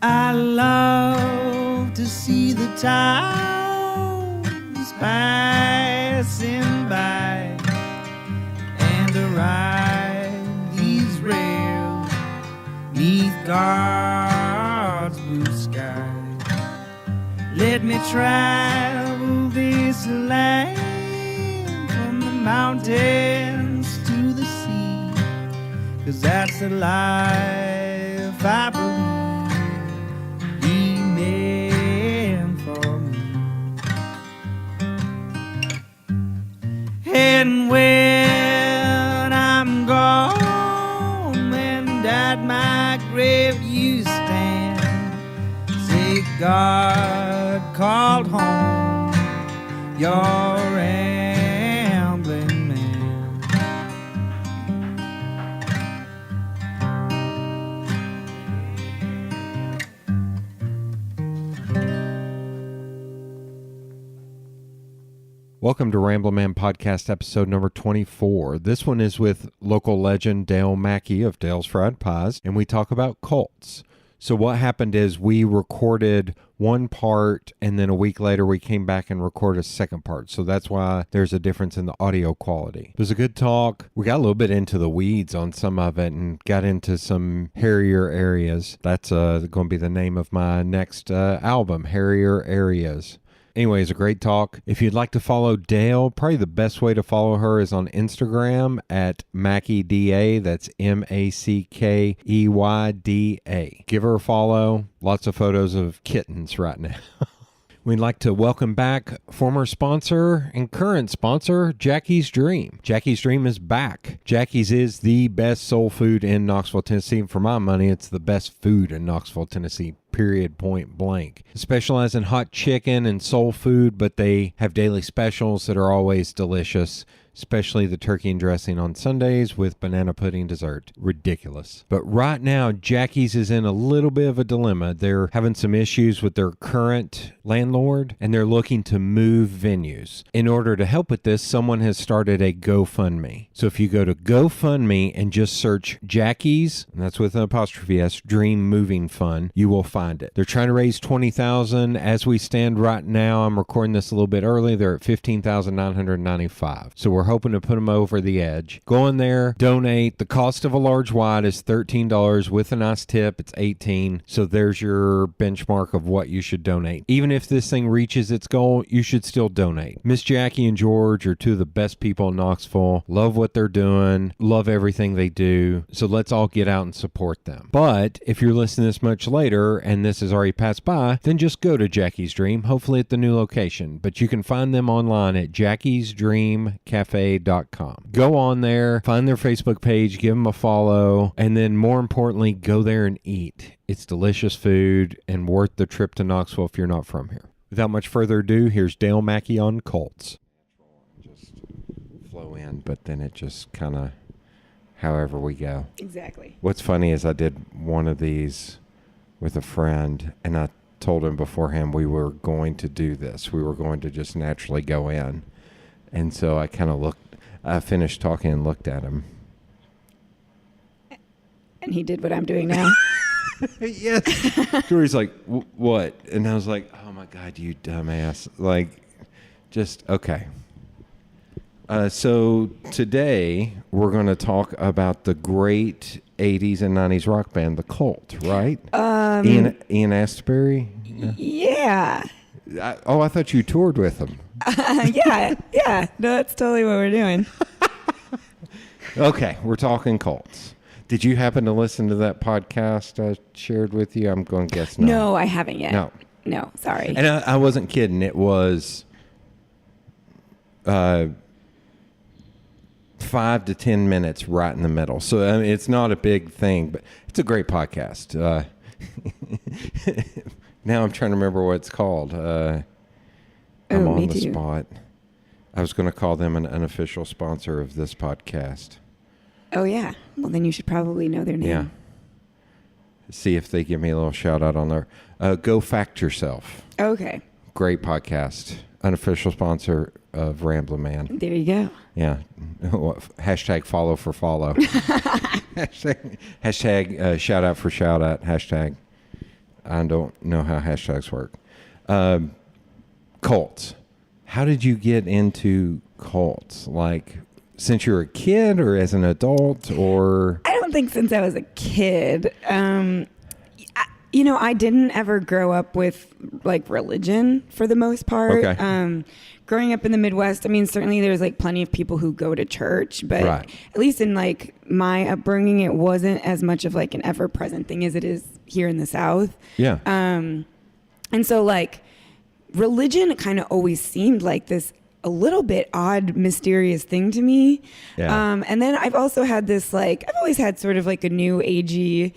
I love to see the towns passing by and to ride these rails neath God's blue sky. Let me travel this land from the mountains to the sea, 'cause that's the life I believe He meant for me. And when I'm gone and at my grave you stand, say God called home your rambling man. Welcome to Rambling Man Podcast episode number 24. This one is with local legend Dale Mackey of Dale's Fried Pies, and we talk about cults. So what happened is we recorded one part, and then a week later we came back and recorded a second part. So that's why there's a difference in the audio quality. It was a good talk. We got a little bit into the weeds on some of it and got into some hairier areas. That's going to be the name of my next album, Hairier Areas. Anyways, a great talk. If you'd like to follow Dale, probably the best way to follow her is on Instagram at MackeyDA. That's MackeyDA. Give her a follow. Lots of photos of kittens right now. We'd like to welcome back former sponsor and current sponsor, Jackie's Dream. Jackie's Dream is back. Jackie's is the best soul food in Knoxville, Tennessee. And for my money, it's the best food in Knoxville, Tennessee. Period, point blank. Specialize in hot chicken and soul food, but they have daily specials that are always delicious, especially the turkey and dressing on Sundays with banana pudding dessert. Ridiculous. But right now, Jackie's is in a little bit of a dilemma. They're having some issues with their current landlord, and they're looking to move venues. In order to help with this, someone has started a GoFundMe. So if you go to GoFundMe and just search Jackie's, and that's with an apostrophe S, Dream Moving Fund, you will find it. They're trying to raise $20,000. As we stand right now, I'm recording this a little bit early, they're at $15,995. So we're hoping to put them over the edge. Go in there, donate. The cost of a large white is $13 with a nice tip. It's $18. So there's your benchmark of what you should donate. Even if this thing reaches its goal, you should still donate. Miss Jackie and George are two of the best people in Knoxville. Love what they're doing. Love everything they do. So let's all get out and support them. But if you're listening this much later and this has already passed by, then just go to Jackie's Dream, hopefully at the new location. But you can find them online at jackiesdreamcafe.com. Go on there, find their Facebook page, give them a follow, and then more importantly, go there and eat. It's delicious food and worth the trip to Knoxville if you're not from here. Without much further ado, here's Dale Mackey on cults. Just flow in, but then it just kind of however we go. Exactly. What's funny is I did one of these with a friend, and I told him beforehand we were going to do this. We were going to just naturally go in. And so I kind of I finished talking and looked at him. And he did what I'm doing now. Yes. Jory's like, what? And I was like, oh my God, you dumbass. Like, just, okay. So today we're going to talk about the great 80s and 90s rock band, The Cult, right? Ian Astbury? Yeah. I thought you toured with them. Yeah. No, that's totally what we're doing. Okay, we're talking cults. Did you happen to listen to that podcast I shared with you? I'm going to guess no. No, I haven't yet. No, sorry. And I wasn't kidding. It was 5 to 10 minutes right in the middle. So I mean, it's not a big thing, but it's a great podcast. Now I'm trying to remember what it's called. I'm on the spot. I was going to call them an unofficial sponsor of this podcast. Oh, yeah. Well, then you should probably know their name. Yeah. See if they give me a little shout out on there. Go Fact Yourself. Okay. Great podcast. Unofficial sponsor of Rambling Man. There you go. Yeah. Hashtag follow for follow. Hashtag shout out for shout out. Hashtag. I don't know how hashtags work. Cults. How did you get into cults? Like, since you're a kid or as an adult, or? I don't think since I was a kid. I didn't ever grow up with like religion for the most part. Okay. Growing up in the Midwest, I mean, certainly there's like plenty of people who go to church, but Right. at least in like my upbringing, it wasn't as much of like an ever present thing as it is here in the South. Yeah. And so like religion kind of always seemed like this a little bit odd, mysterious thing to me. Yeah. And then I've also had this like, I've always had sort of like a new agey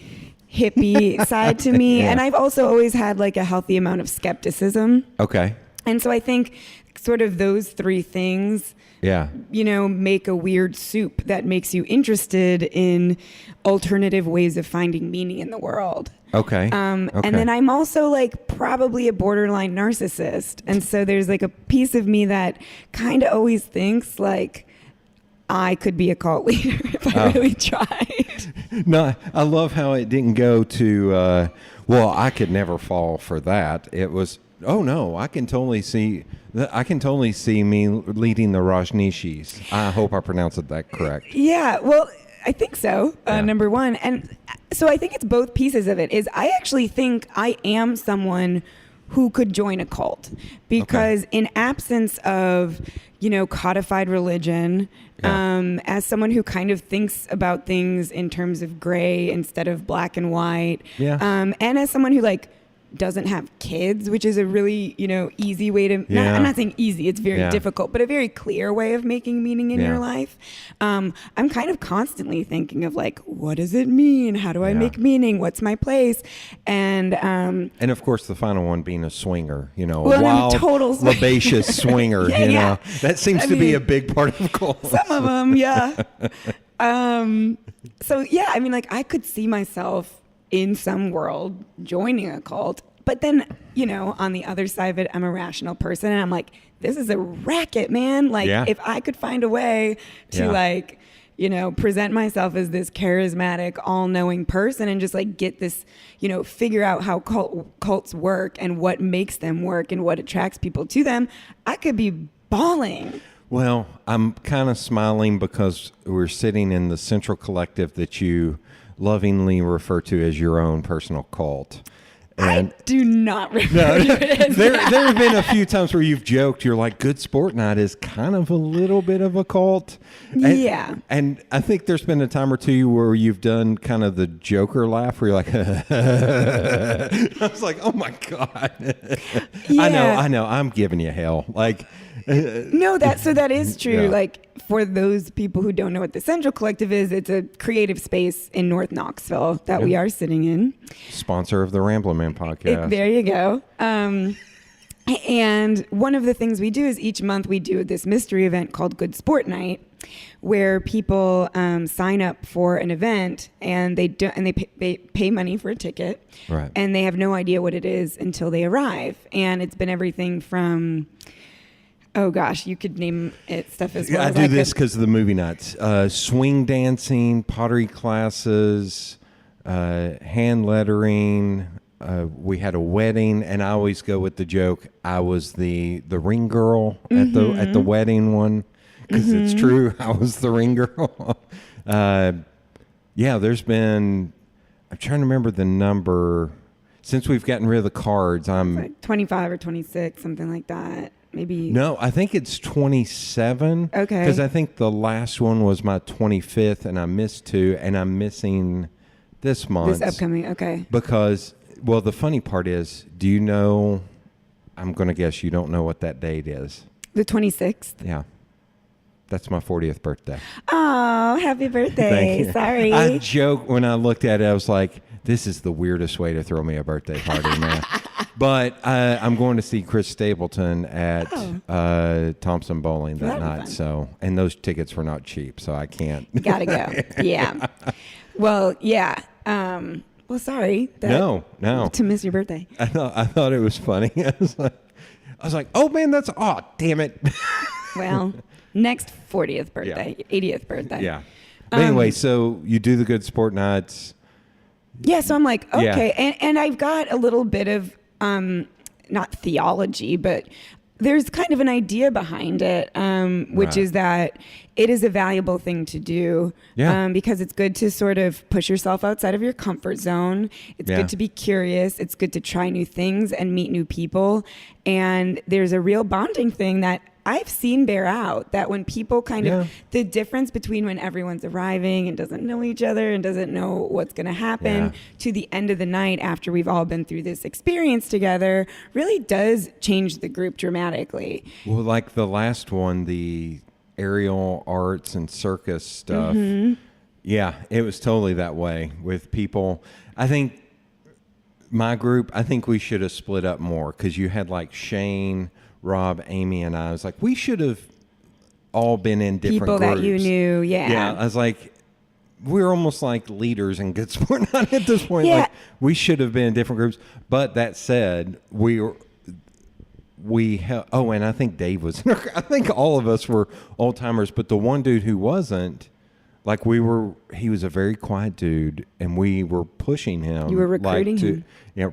hippie side to me. Yeah. And I've also always had like a healthy amount of skepticism. Okay. And so I think sort of those three things, Yeah. make a weird soup that makes you interested in alternative ways of finding meaning in the world. Okay. Okay. And then I'm also like probably a borderline narcissist. And so there's like a piece of me that kind of always thinks like I could be a cult leader if I really tried. No, I love how it didn't go to, I could never fall for that. It was, oh no, I can totally see me leading the Rajneeshis. I hope I pronounced that correct. Yeah, well, I think so, Yeah. number one. And so I think it's both pieces of it. Is I actually think I am someone who could join a cult because in absence of, codified religion, as someone who kind of thinks about things in terms of gray instead of black and white, and as someone who like doesn't have kids, which is a really, easy way to, I'm not saying easy, it's very difficult, but a very clear way of making meaning in your life. I'm kind of constantly thinking of like, what does it mean? How do I make meaning? What's my place? And of course the final one being a swinger, Well, I'm a wild, total swinger. libacious swinger, Yeah. That seems to be a big part of cults. some of them, yeah. So yeah, I mean, like I could see myself in some world joining a cult, but then, on the other side of it, I'm a rational person and I'm like, this is a racket, man. Like if I could find a way to present myself as this charismatic, all-knowing person and just like get this, figure out how cults work and what makes them work and what attracts people to them, I could be bawling. Well, I'm kind of smiling because we're sitting in the central collective that you lovingly refer to as your own personal cult. And I do not refer to it as there that. have been a few times where you've joked, you're like, Good Sport Night is kind of a little bit of a cult. Yeah. And I think there's been a time or two where you've done kind of the Joker laugh where you're like, I was like, oh my God. Yeah. I know. I'm giving you hell. Like, No, that is true. Yeah. Like for those people who don't know what the Central Collective is, it's a creative space in North Knoxville that we are sitting in. sponsor of the Ramblin' Man podcast. There you go. And one of the things we do is each month we do this mystery event called Good Sport Night, where people sign up for an event and they pay money for a ticket, Right. and they have no idea what it is until they arrive. And it's been everything from, oh gosh, you could name it stuff as well. I as do could. this because of the movie nights. Swing dancing, pottery classes, hand lettering. We had a wedding, and I always go with the joke. I was the ring girl at the wedding one because it's true. I was the ring girl. There's been. I'm trying to remember the number. Since we've gotten rid of the cards, I'm Like 25 or 26, something like that. Maybe. No, I think it's 27. Okay. Because I think the last one was my 25th, and I missed 2, and I'm missing this month. This upcoming, okay. Because, well, the funny part is, do you know, I'm going to guess you don't know what that date is. The 26th. Yeah. That's my 40th birthday. Oh, happy birthday. Thank you. Sorry. I joked when I looked at it, I was like, this is the weirdest way to throw me a birthday party, man. But I'm going to see Chris Stapleton at Thompson Bowling that That'd be night. fun. So, and those tickets were not cheap, so I can't. Gotta go. Yeah. Well, yeah. Well, sorry. No. To miss your birthday. I thought it was funny. I was like, oh man, damn it. Well, next 40th birthday, 80th birthday. Yeah. But anyway, so you do the Good Sport Nights. Yeah, so I'm like, Yeah. okay. And I've got a little bit of, not theology, but there's kind of an idea behind it, which Right. is that it is a valuable thing to do, Yeah. because it's good to sort of push yourself outside of your comfort zone. It's Yeah. good to be curious. It's good to try new things and meet new people. And there's a real bonding thing that I've seen bear out, that when people kind Yeah. of, the difference between when everyone's arriving and doesn't know each other and doesn't know what's going to happen Yeah. to the end of the night after we've all been through this experience together really does change the group dramatically. Well, like the last one, the aerial arts and circus stuff. Yeah, it was totally that way with people. I think my group, I think we should have split up more, because you had like Shane, Rob, Amy, and I was like, we should have all been in different People groups. that you knew, yeah. Yeah, I was like, we're almost like leaders in Good Sport Night at this point. Yeah. Like, we should have been in different groups. But that said, and I think Dave was, I think all of us were old timers, but the one dude who wasn't, like he was a very quiet dude, and we were pushing him. You were recruiting him. Yeah,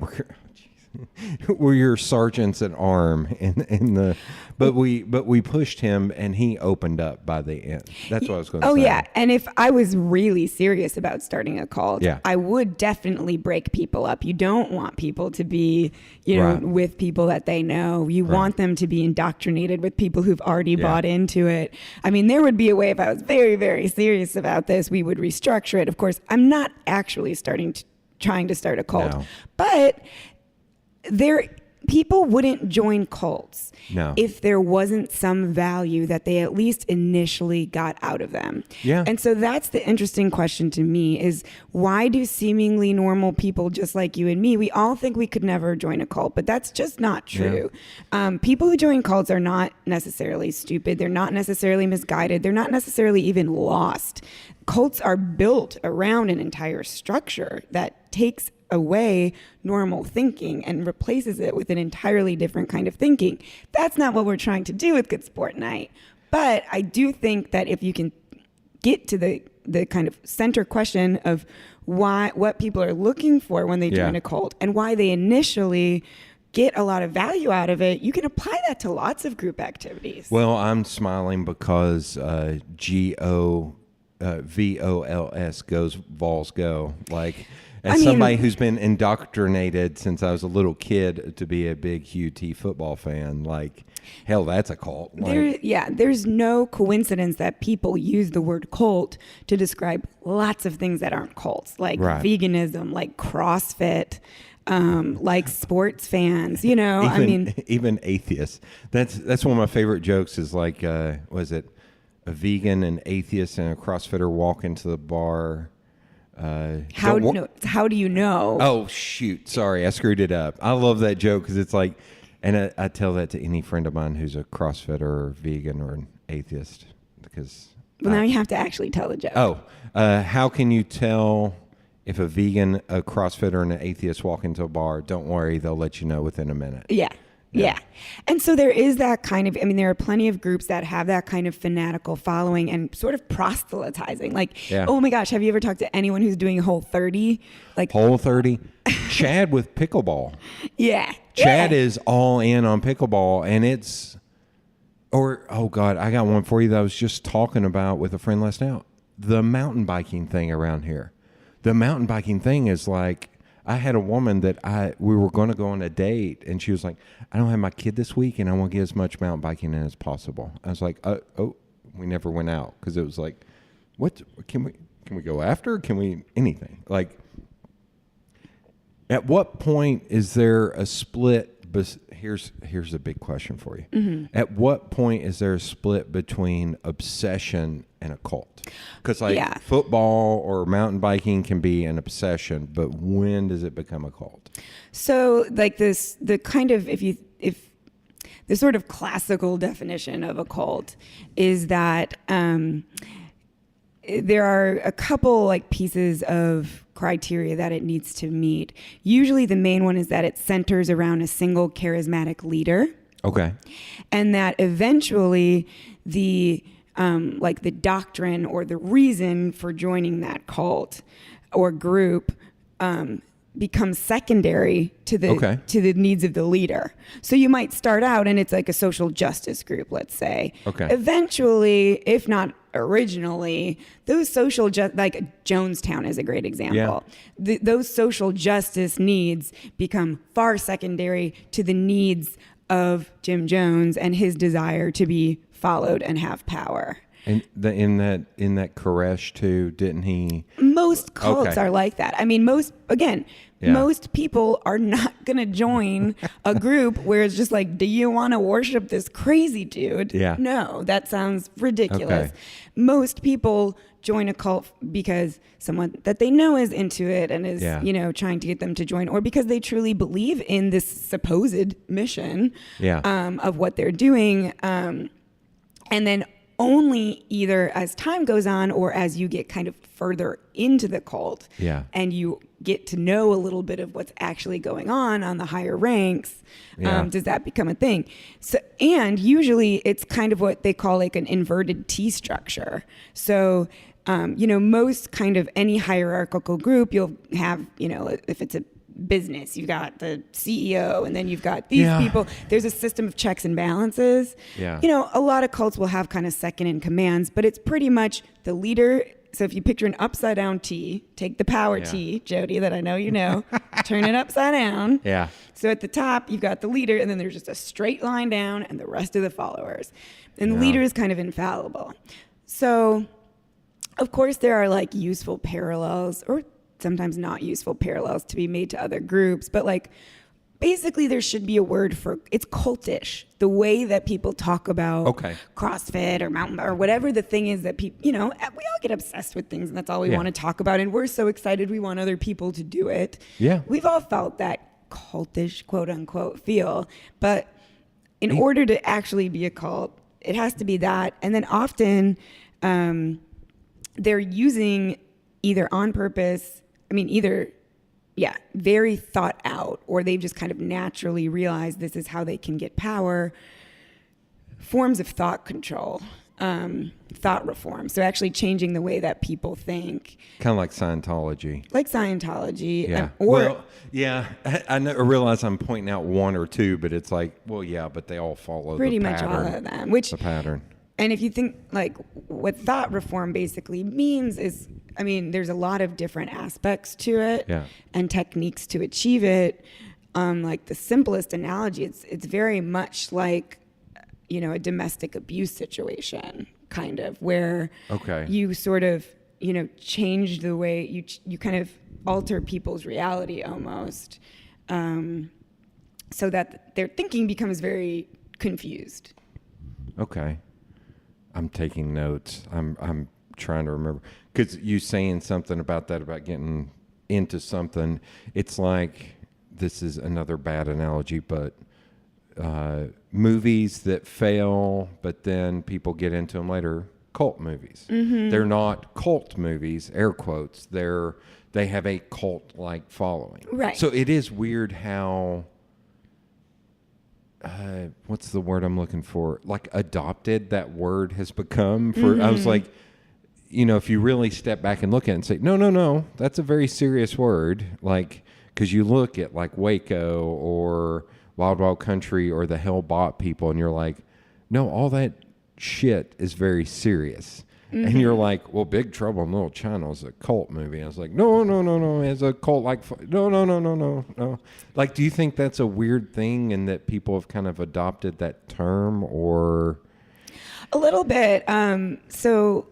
we're your sergeants at arm in the, but we pushed him, and he opened up by the end. That's what I was going to say. Oh yeah, and if I was really serious about starting a cult, Yeah. I would definitely break people up. You don't want people to be, Right. with people that they know. You want them to be indoctrinated with people who've already bought into it. I mean, there would be a way, if I was very, very serious about this, we would restructure it. Of course, I'm not actually trying to start a cult, No. but people wouldn't join cults No. if there wasn't some value that they at least initially got out of them. Yeah. And so that's the interesting question to me, is why do seemingly normal people just like you and me, we all think we could never join a cult, but that's just not true. People who join cults are not necessarily stupid. They're not necessarily misguided. They're not necessarily even lost. Cults are built around an entire structure that takes away normal thinking and replaces it with an entirely different kind of thinking. That's not what we're trying to do with Good Sport Night. But I do think that if you can get to the kind of center question of what people are looking for when they join a cult, and why they initially get a lot of value out of it, you can apply that to lots of group activities. Well, I'm smiling because VOLS goes, Vols go. Like, as somebody who's been indoctrinated since I was a little kid to be a big UT football fan, like, hell, that's a cult. Like, There's no coincidence that people use the word cult to describe lots of things that aren't cults, like veganism, like CrossFit, like sports fans, even atheists. That's one of my favorite jokes is like, was it a vegan, an atheist, and a CrossFitter walk into the bar? How do you know? Oh, shoot. Sorry, I screwed it up. I love that joke because it's like, and I tell that to any friend of mine who's a CrossFitter or vegan or an atheist, because... Well, now you have to actually tell the joke. Oh, how can you tell if a vegan, a CrossFitter, and an atheist walk into a bar? Don't worry, they'll let you know within a minute. Yeah. And so there is that kind of, there are plenty of groups that have that kind of fanatical following and sort of proselytizing. Like, oh my gosh, have you ever talked to anyone who's doing Whole30? Like Whole30? Chad with pickleball. Yeah. Chad is all in on pickleball, and oh God, I got one for you that I was just talking about with a friend last night. The mountain biking thing around here. The mountain biking thing is like, I had a woman that we were going to go on a date, and she was like, I don't have my kid this week, and I want to get as much mountain biking in as possible. I was like, we never went out, because it was like, what can we go after? Can we anything? Like, at what point is there a split? Here's a big question for you. Mm-hmm. At what point is there a split between obsession and a cult? Because football or mountain biking can be an obsession, but when does it become a cult? So like the sort of classical definition of a cult is that there are a couple like pieces of criteria that it needs to meet. Usually the main one is that it centers around a single charismatic leader. Okay. And that eventually the doctrine or the reason for joining that cult or group becomes secondary to the needs of the leader. So you might start out and it's like a social justice group, let's say. Okay. Eventually, if not originally, those social like Jonestown is a great example. Yeah. Those social justice needs become far secondary to the needs of Jim Jones and his desire to be followed and have power. And in that Koresh too, didn't he? Most cults are like that. I mean, most people are not going to join a group where it's just like, do you want to worship this crazy dude? Yeah. No, that sounds ridiculous. Okay. Most people join a cult because someone that they know is into it and is, trying to get them to join, or because they truly believe in this supposed mission of what they're doing. And then only either as time goes on or as you get kind of further into the cult and you get to know a little bit of what's actually going on the higher ranks, does that become a thing. So, and usually it's kind of what they call like an inverted T structure. So, most kind of any hierarchical group, you'll have, if it's a business, you've got the CEO and then you've got these people. There's a system of checks and balances. A lot of cults will have kind of second in commands, but it's pretty much the leader. So if you picture an upside down T, take the power T, Jody, that I know you know, turn it upside down. So at the top you've got the leader and then there's just a straight line down and the rest of the followers, and the leader is kind of infallible. So of course there are like useful parallels, or sometimes not useful parallels, to be made to other groups, but like basically there should be a word for it's cultish, the way that people talk about CrossFit or mountain or whatever the thing is that people, we all get obsessed with things and that's all we want to talk about, and we're so excited we want other people to do it. We've all felt that cultish, quote unquote, feel, but in order to actually be a cult, it has to be that. And then often they're using either on purpose, very thought out, or they've just kind of naturally realized this is how they can get power, forms of thought control, thought reform. So actually changing the way that people think. Kind of like Scientology. I realize I'm pointing out one or two, but it's like, but they all follow pretty the much pattern. all of them. The pattern. And if you think like what thought reform basically means is, there's a lot of different aspects to it and techniques to achieve it. Like the simplest analogy, it's very much like, a domestic abuse situation, kind of, where you sort of, change the way you kind of alter people's reality almost, so that their thinking becomes very confused. Okay. I'm taking notes. I'm trying to remember, because you saying something about that, about getting into something. It's like, this is another bad analogy, but movies that fail, but then people get into them later, cult movies. They're not cult movies, air quotes. They have a cult-like following. Right. So it is weird how... what's the word I'm looking for? Like adopted that word has become for, I was like, if you really step back and look at it and say, no, that's a very serious word. Like, cause you look at like Waco or Wild Wild Country or the Hell Bot people, and you're like, no, all that shit is very serious. And you're like, well, Big Trouble in Little China is a cult movie. And I was like, no, it's a cult like, no. Like, do you think that's a weird thing and that people have kind of adopted that term, or? A little bit. So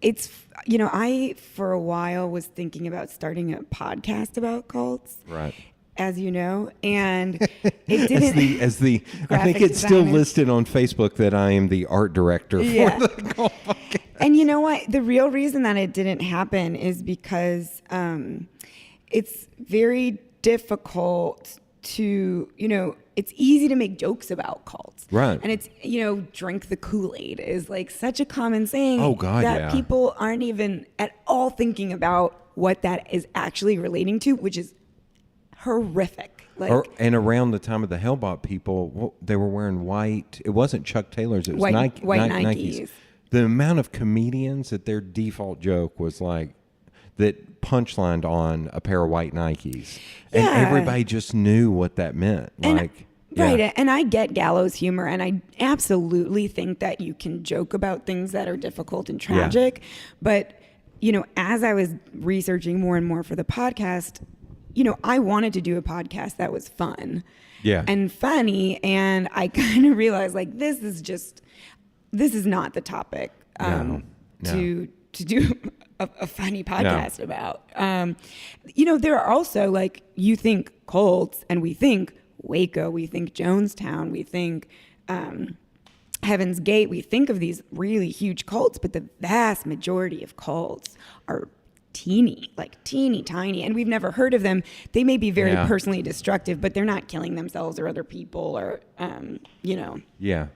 it's, I, for a while, was thinking about starting a podcast about cults. Right. As you know, and it didn't. as the I think it's still listed on Facebook that I am the art director for the cult podcast. And you know what? The real reason that it didn't happen is because it's very difficult to, it's easy to make jokes about cults. Right. And it's, drink the Kool-Aid is like such a common saying. Oh, God, that people aren't even at all thinking about what that is actually relating to, which is horrific. And around the time of the Hellbot people, they were wearing white. It wasn't Chuck Taylor's. It was white Nikes. Nikes. The amount of comedians that their default joke was like, that punchlined on a pair of white Nikes. And Yeah. everybody just knew what that meant. Right. And I get gallows humor, and I absolutely think that you can joke about things that are difficult and tragic. But, as I was researching more and more for the podcast, I wanted to do a podcast that was fun and funny. And I kind of realized, like, this is not the topic to do a funny podcast about. There are also, like, you think cults, and we think Waco, we think Jonestown, we think Heaven's Gate, we think of these really huge cults, but the vast majority of cults are teeny tiny, and we've never heard of them. They may be very personally destructive, but they're not killing themselves or other people, or Yeah.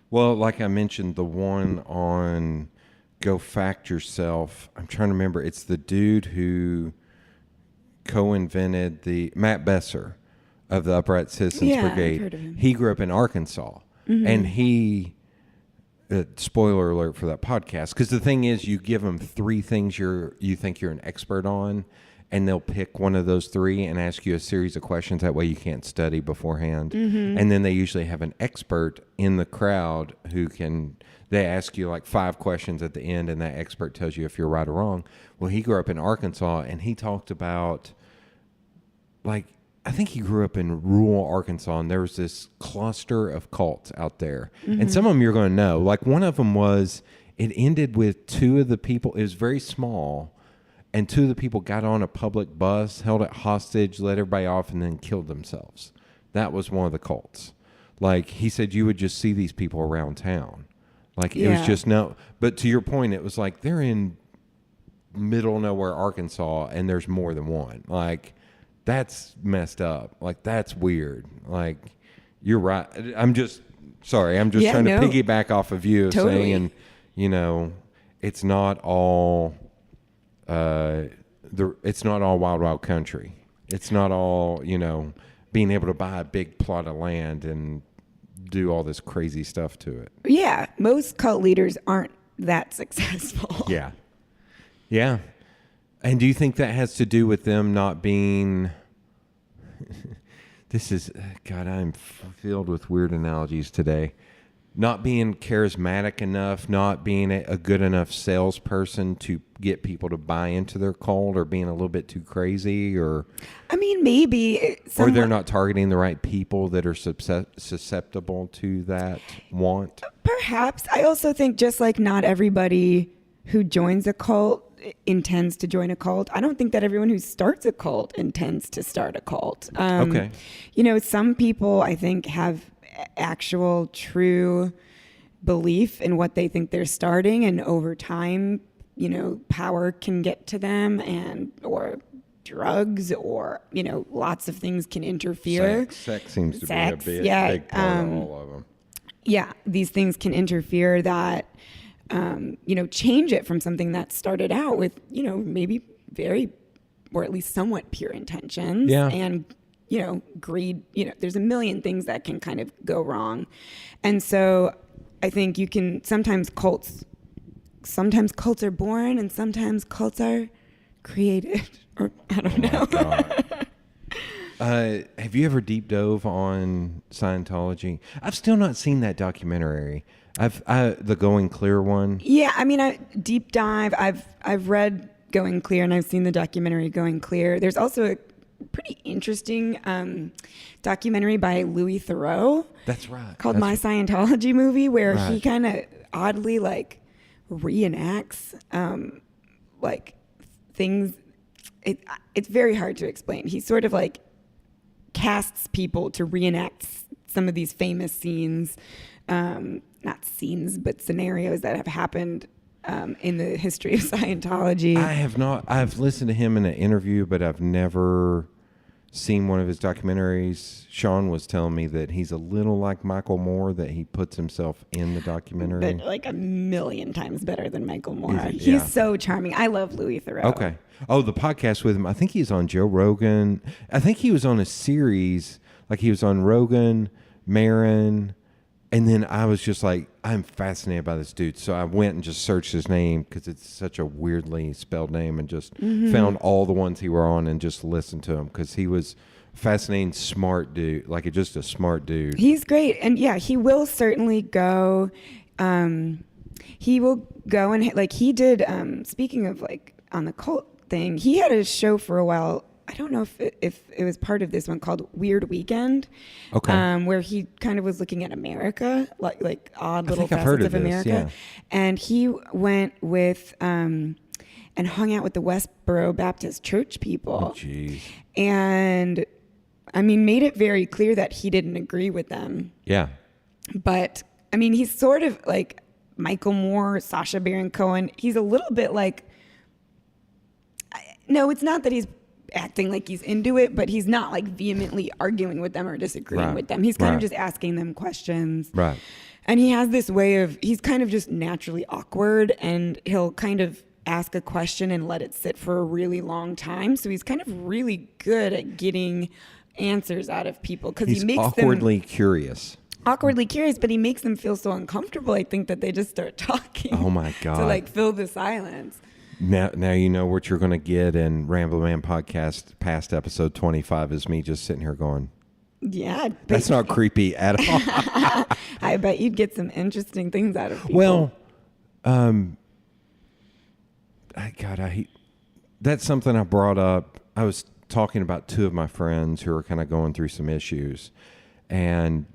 Well, like I mentioned, the one on Go Fact Yourself, I'm trying to remember, it's the dude who co-invented the Matt Besser of the Upright Citizens Brigade. I've heard of him. He grew up in Arkansas, and he spoiler alert for that podcast, because the thing is, you give them 3 things you think you're an expert on, and they'll pick one of those 3 and ask you a series of questions. That way you can't study beforehand. And then they usually have an expert in the crowd they ask you like 5 questions at the end, and that expert tells you if you're right or wrong. Well, he grew up in Arkansas, and he talked about, like, I think he grew up in rural Arkansas, and there was this cluster of cults out there. And some of them you're going to know. Like, one of them it ended with 2 of the people, it was very small, and 2 of the people got on a public bus, held it hostage, let everybody off, and then killed themselves. That was one of the cults. Like, he said you would just see these people around town. Like, it was just but to your point, it was like they're in middle nowhere Arkansas, and there's more than one. Like, that's messed up. Like, that's weird. Like, you're right. I'm just trying to piggyback off of you saying, it's not all it's not all wild country. It's not all, being able to buy a big plot of land and do all this crazy stuff to it. Yeah, most cult leaders aren't that successful. Yeah. Yeah. And do you think that has to do with them not being... I'm filled with weird analogies today. Not being charismatic enough, not being a good enough salesperson to get people to buy into their cult, or being a little bit too crazy, or... I mean, maybe... Or they're not targeting the right people that are susceptible to that want? Perhaps. I also think, just like not everybody who joins a cult intends to join a cult, I don't think that everyone who starts a cult intends to start a cult. Okay. Some people, I think, have actual true belief in what they think they're starting, and over time, power can get to them, or drugs, or lots of things can interfere. Sex seems to be a big part of all of them. Yeah, these things can interfere that change it from something that started out with maybe very, or at least somewhat, pure intentions. Yeah. And greed, there's a million things that can kind of go wrong. And so I think sometimes cults are born, and sometimes cults are created, or I don't know. Have you ever deep dove on Scientology? I've still not seen that documentary. The Going Clear one. Yeah, I mean, deep dive. I've read Going Clear, and I've seen the documentary Going Clear. There's also a pretty interesting documentary by Louis Theroux. That's right. Called My Scientology Movie, where he kind of oddly reenacts things. It's very hard to explain. He sort of casts people to reenact some of these famous scenes, not scenes, but scenarios that have happened in the history of Scientology. I have not. I've listened to him in an interview, but I've never seen one of his documentaries. Sean was telling me that he's a little like Michael Moore, that he puts himself in the documentary. But a million times better than Michael Moore. He's so charming. I love Louis Theroux. Okay. Oh, the podcast with him. I think he's on Joe Rogan. I think he was on a series, he was on Rogan, Marin, And then I was just like, I'm fascinated by this dude. So I went and just searched his name because it's such a weirdly spelled name, and just found all the ones he were on and just listened to him because he was fascinating, smart dude, like just a smart dude. He's great. And yeah, he will certainly go. He will go and like he did, speaking of like on the cult thing, he had a show for a while. I don't know if it was part of this one called Weird Weekend, where he kind of was looking at America, like odd little facets of America. Yeah. And he went with and hung out with the Westboro Baptist Church people. Oh, jeez. And I mean, made it very clear that he didn't agree with them. Yeah. But I mean, he's sort of like Michael Moore, Sacha Baron Cohen. He's a little bit like, no, it's not that he's acting like he's into it, but he's not like vehemently arguing with them or disagreeing with them. He's kind of just asking them questions. Right. And he has this way of, he's kind of just naturally awkward, and he'll kind of ask a question and let it sit for a really long time. So he's kind of really good at getting answers out of people because he makes awkwardly curious. Awkwardly curious, but he makes them feel so uncomfortable, I think, that they just start talking. Oh my God. To like fill the silence. Now you know what you're going to get in Ramble Man Podcast past episode 25 is me just sitting here going, yeah. That's not creepy at all. I bet you'd get some interesting things out of people. Well, that's something I brought up. I was talking about two of my friends who are kind of going through some issues, and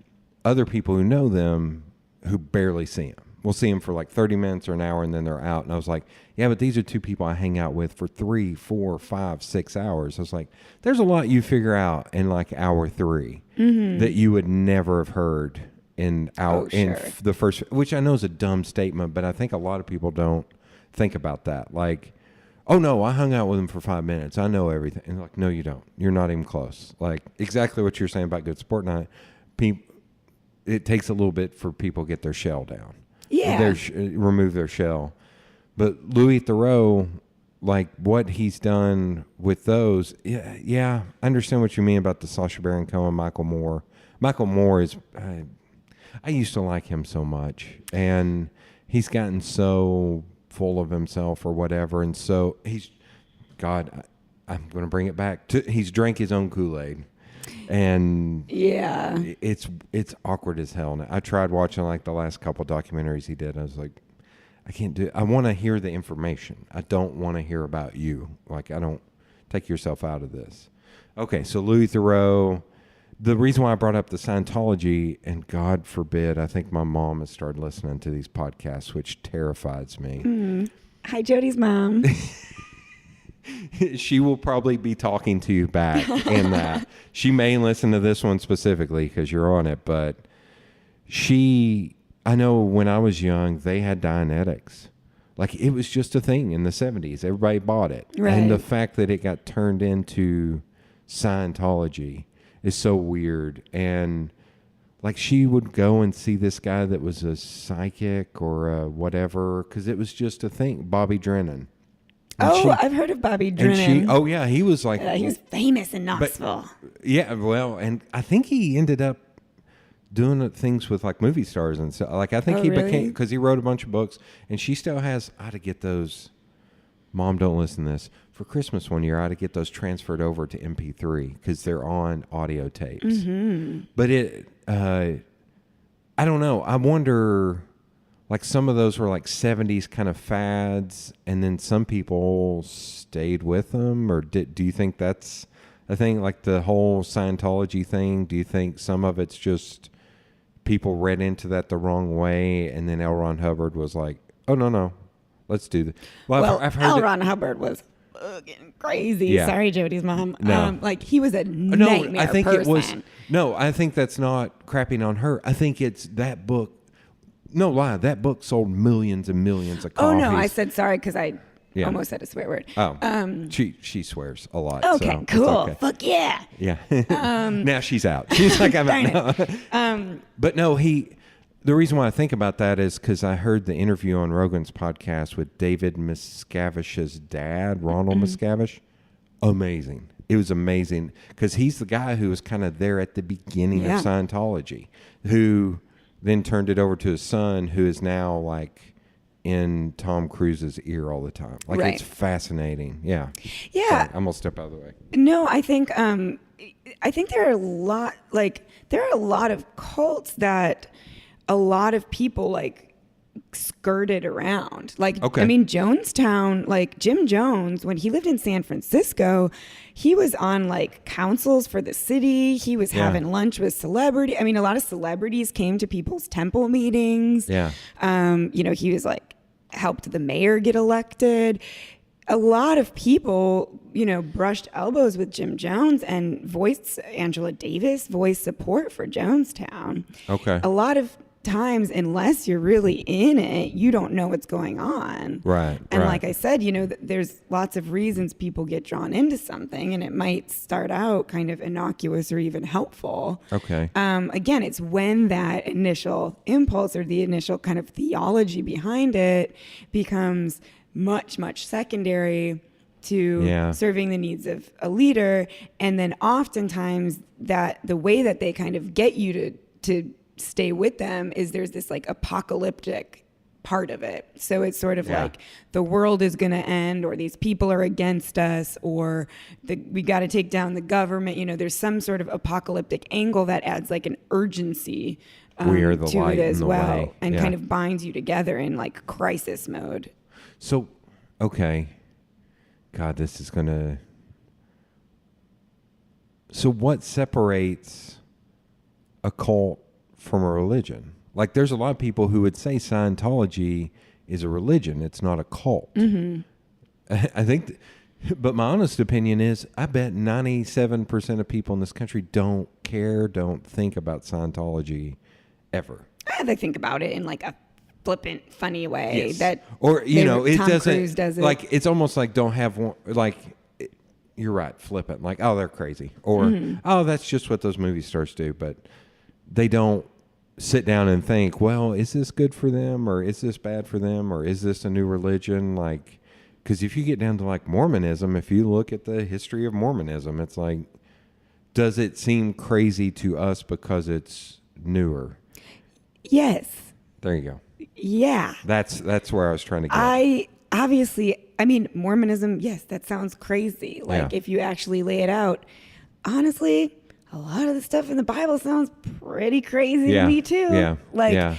other people who know them who barely see them. We'll see them for like 30 minutes or an hour, and then they're out. And I was like, yeah, but these are two people I hang out with for 3, 4, 5, 6 hours. I was like, there's a lot you figure out in like hour 3 that you would never have heard in the first, which I know is a dumb statement, but I think a lot of people don't think about that. Like, oh no, I hung out with him for 5 minutes. I know everything. And like, no, you don't. You're not even close. Like exactly what you're saying about Good Sport Night. It takes a little bit for people to get their shell down. Yeah. Remove their shell. But Louis Theroux, like what he's done with those, yeah, I understand what you mean about the Sacha Baron Cohen, Michael Moore. Michael Moore is, I used to like him so much, and he's gotten so full of himself or whatever, and so I'm going to bring it back. He's drank his own Kool-Aid. And yeah, it's awkward as hell. Now, I tried watching like the last couple documentaries he did. I was like, I can't do it. I want to hear the information. I don't want to hear about you. Like, I don't take yourself out of this. Okay, so Louis Theroux. The reason why I brought up the Scientology, and God forbid, I think my mom has started listening to these podcasts, which terrifies me. Hi, Jody's mom. She will probably be talking to you back in that. She may listen to this one specifically because you're on it, but I know when I was young, they had Dianetics. Like it was just a thing in the 70s. Everybody bought it. Right. And the fact that it got turned into Scientology is so weird. And like she would go and see this guy that was a psychic or whatever because it was just a thing, Bobby Drennan. I've heard of Bobby Drennan. He was like... he was famous in Knoxville. And I think he ended up doing things with like movie stars and stuff. Like I think became... Because he wrote a bunch of books, and she still has... I had to get those... Mom, don't listen to this. For Christmas one year, I had to get those transferred over to MP3 because they're on audio tapes. Mm-hmm. But I don't know. I wonder... Like some of those were like 70s kind of fads, and then some people stayed with them, or do you think that's a thing? Like the whole Scientology thing, do you think some of it's just people read into that the wrong way, and then L. Ron Hubbard was like, oh, no, let's do this. Well, I've heard L. Ron Hubbard was fucking crazy. Yeah. Sorry, Jody's mom. No. Like he was a nightmare person. I think that's not crapping on her. I think it's that book. No lie, that book sold millions and millions of copies. Oh no, I said sorry because I almost said a swear word. Oh, she swears a lot. Okay, so cool. Okay. Fuck yeah. Yeah. Now she's out. She's like, I'm out. But no, the reason why I think about that is because I heard the interview on Rogan's podcast with David Miscavish's dad, Ronald Miscavish. Amazing. It was amazing because he's the guy who was kind of there at the beginning of Scientology, who then turned it over to his son, who is now like in Tom Cruise's ear all the time. Like Right. it's fascinating. Yeah. Yeah. Sorry, I'm gonna step out of the way. No, I think there are a lot of cults that a lot of people like skirted around. Like, Okay. I mean, Jonestown, like Jim Jones, when he lived in San Francisco, he was on like councils for the city. He was Yeah. having lunch with celebrity. I mean, a lot of celebrities came to people's temple meetings. Yeah. He was like helped the mayor get elected. A lot of people, brushed elbows with Jim Jones and Angela Davis voiced support for Jonestown. Okay. A lot of times, unless you're really in it, you don't know what's going on. Right. And right. like I said, there's lots of reasons people get drawn into something, and it might start out kind of innocuous or even helpful. Okay. Again, it's when that initial impulse or the initial kind of theology behind it becomes much, much secondary to Yeah. serving the needs of a leader. And then oftentimes that the way that they kind of get you to stay with them is there's this like apocalyptic part of it. So it's sort of Yeah. like the world is going to end, or these people are against us, or we got to take down the government. There's some sort of apocalyptic angle that adds like an urgency We are the to light it as and the well, way. and Yeah. kind of binds you together in like crisis mode. So, okay. God, this is gonna. So, what separates a cult from a religion? Like, there's a lot of people who would say Scientology is a religion. It's not a cult. Mm-hmm. I think, but my honest opinion is, I bet 97% of people in this country don't think about Scientology ever. They think about it in like a flippant, funny way. Yes. That or it Tom doesn't Cruise does it. like it's almost like don't have one like you're right, flippant, like oh they're crazy, or oh that's just what those movie stars do, but they don't sit down and think, well, is this good for them, or is this bad for them, or is this a new religion? Like, because if you get down to like Mormonism, if you look at the history of Mormonism, it's like, does it seem crazy to us because it's newer? Yes. There you go. Yeah. That's where I was trying to get. I mean, Mormonism, yes, that sounds crazy. Like Yeah. if you actually lay it out, honestly, a lot of the stuff in the Bible sounds pretty crazy Yeah. to me too. Yeah. Like Yeah.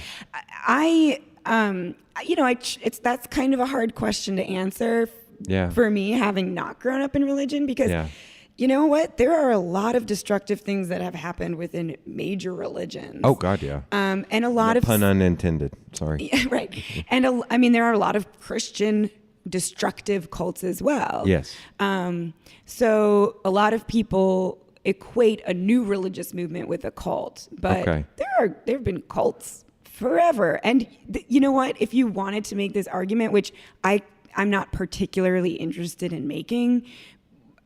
that's kind of a hard question to answer Yeah. for me, having not grown up in religion, because Yeah. you know what? There are a lot of destructive things that have happened within major religions. Oh God, yeah. And a lot of Pun unintended. Sorry. Yeah, right. And there are a lot of Christian destructive cults as well. Yes. So a lot of people equate a new religious movement with a cult, but Okay. there have been cults forever. And you know what? If you wanted to make this argument, which I'm not particularly interested in making,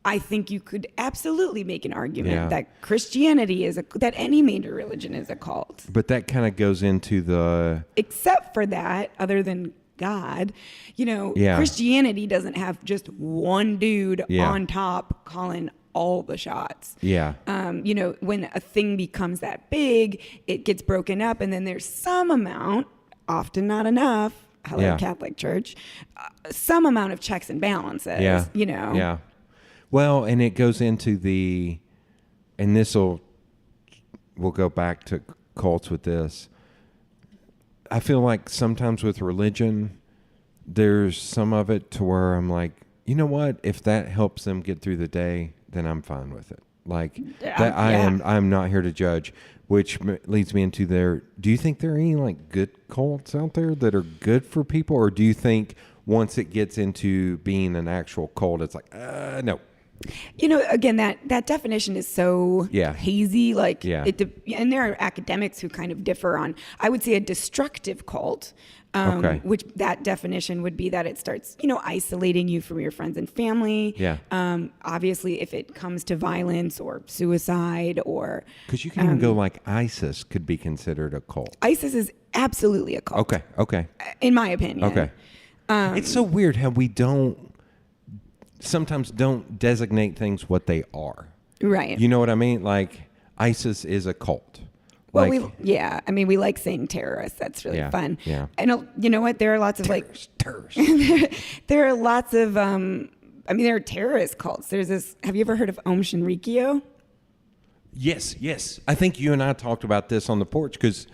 I think you could absolutely make an argument Yeah. that Christianity that any major religion is a cult. But that kind of goes into the Except for that, other than God, Yeah. Christianity doesn't have just one dude Yeah. on top calling all the shots. yeah. When a thing becomes that big, it gets broken up, and then there's some amount, often not enough, hello Yeah. Catholic Church, some amount of checks and balances. Yeah. Yeah. Well, and it goes into and we'll go back to cults with this. I feel like sometimes with religion, there's some of it to where I'm like, you know what? If that helps them get through the day, then I'm fine with it. Like that, I'm not here to judge, which leads me into do you think there are any like good cults out there that are good for people? Or do you think once it gets into being an actual cult, it's like, no. Again, that definition is so Yeah. hazy. Like, Yeah. and there are academics who kind of differ on, I would say, a destructive cult, Okay. which that definition would be that it starts, isolating you from your friends and family. Yeah. Obviously, if it comes to violence or suicide or Because you can even go like ISIS could be considered a cult. ISIS is absolutely a cult. Okay. In my opinion. Okay. It's so weird how we sometimes don't designate things what they are. Right. You know what I mean? Like ISIS is a cult, Well, Like, I mean, we like saying terrorists. That's really fun. Yeah. And you know what? There are lots of terrorists. there are lots of, I mean, there are terrorist cults. There's this, have you ever heard of Om Shinrikyo? Yes. I think you and I talked about this on the porch because,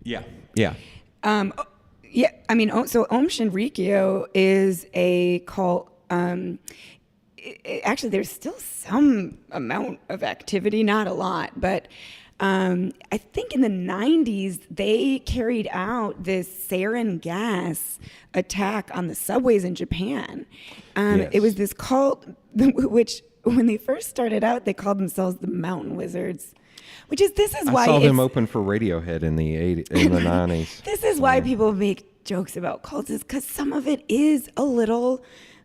yeah. Yeah, I mean, so Om Shinrikyo is a cult. Actually, there's still some amount of activity, not a lot, but I think in the 90s, they carried out this sarin gas attack on the subways in Japan. Yes. It was this cult, which when they first started out, they called themselves the Mountain Wizards. This is why I saw them open for Radiohead in the 90s. This is why people make jokes about cults, is because some of it is a little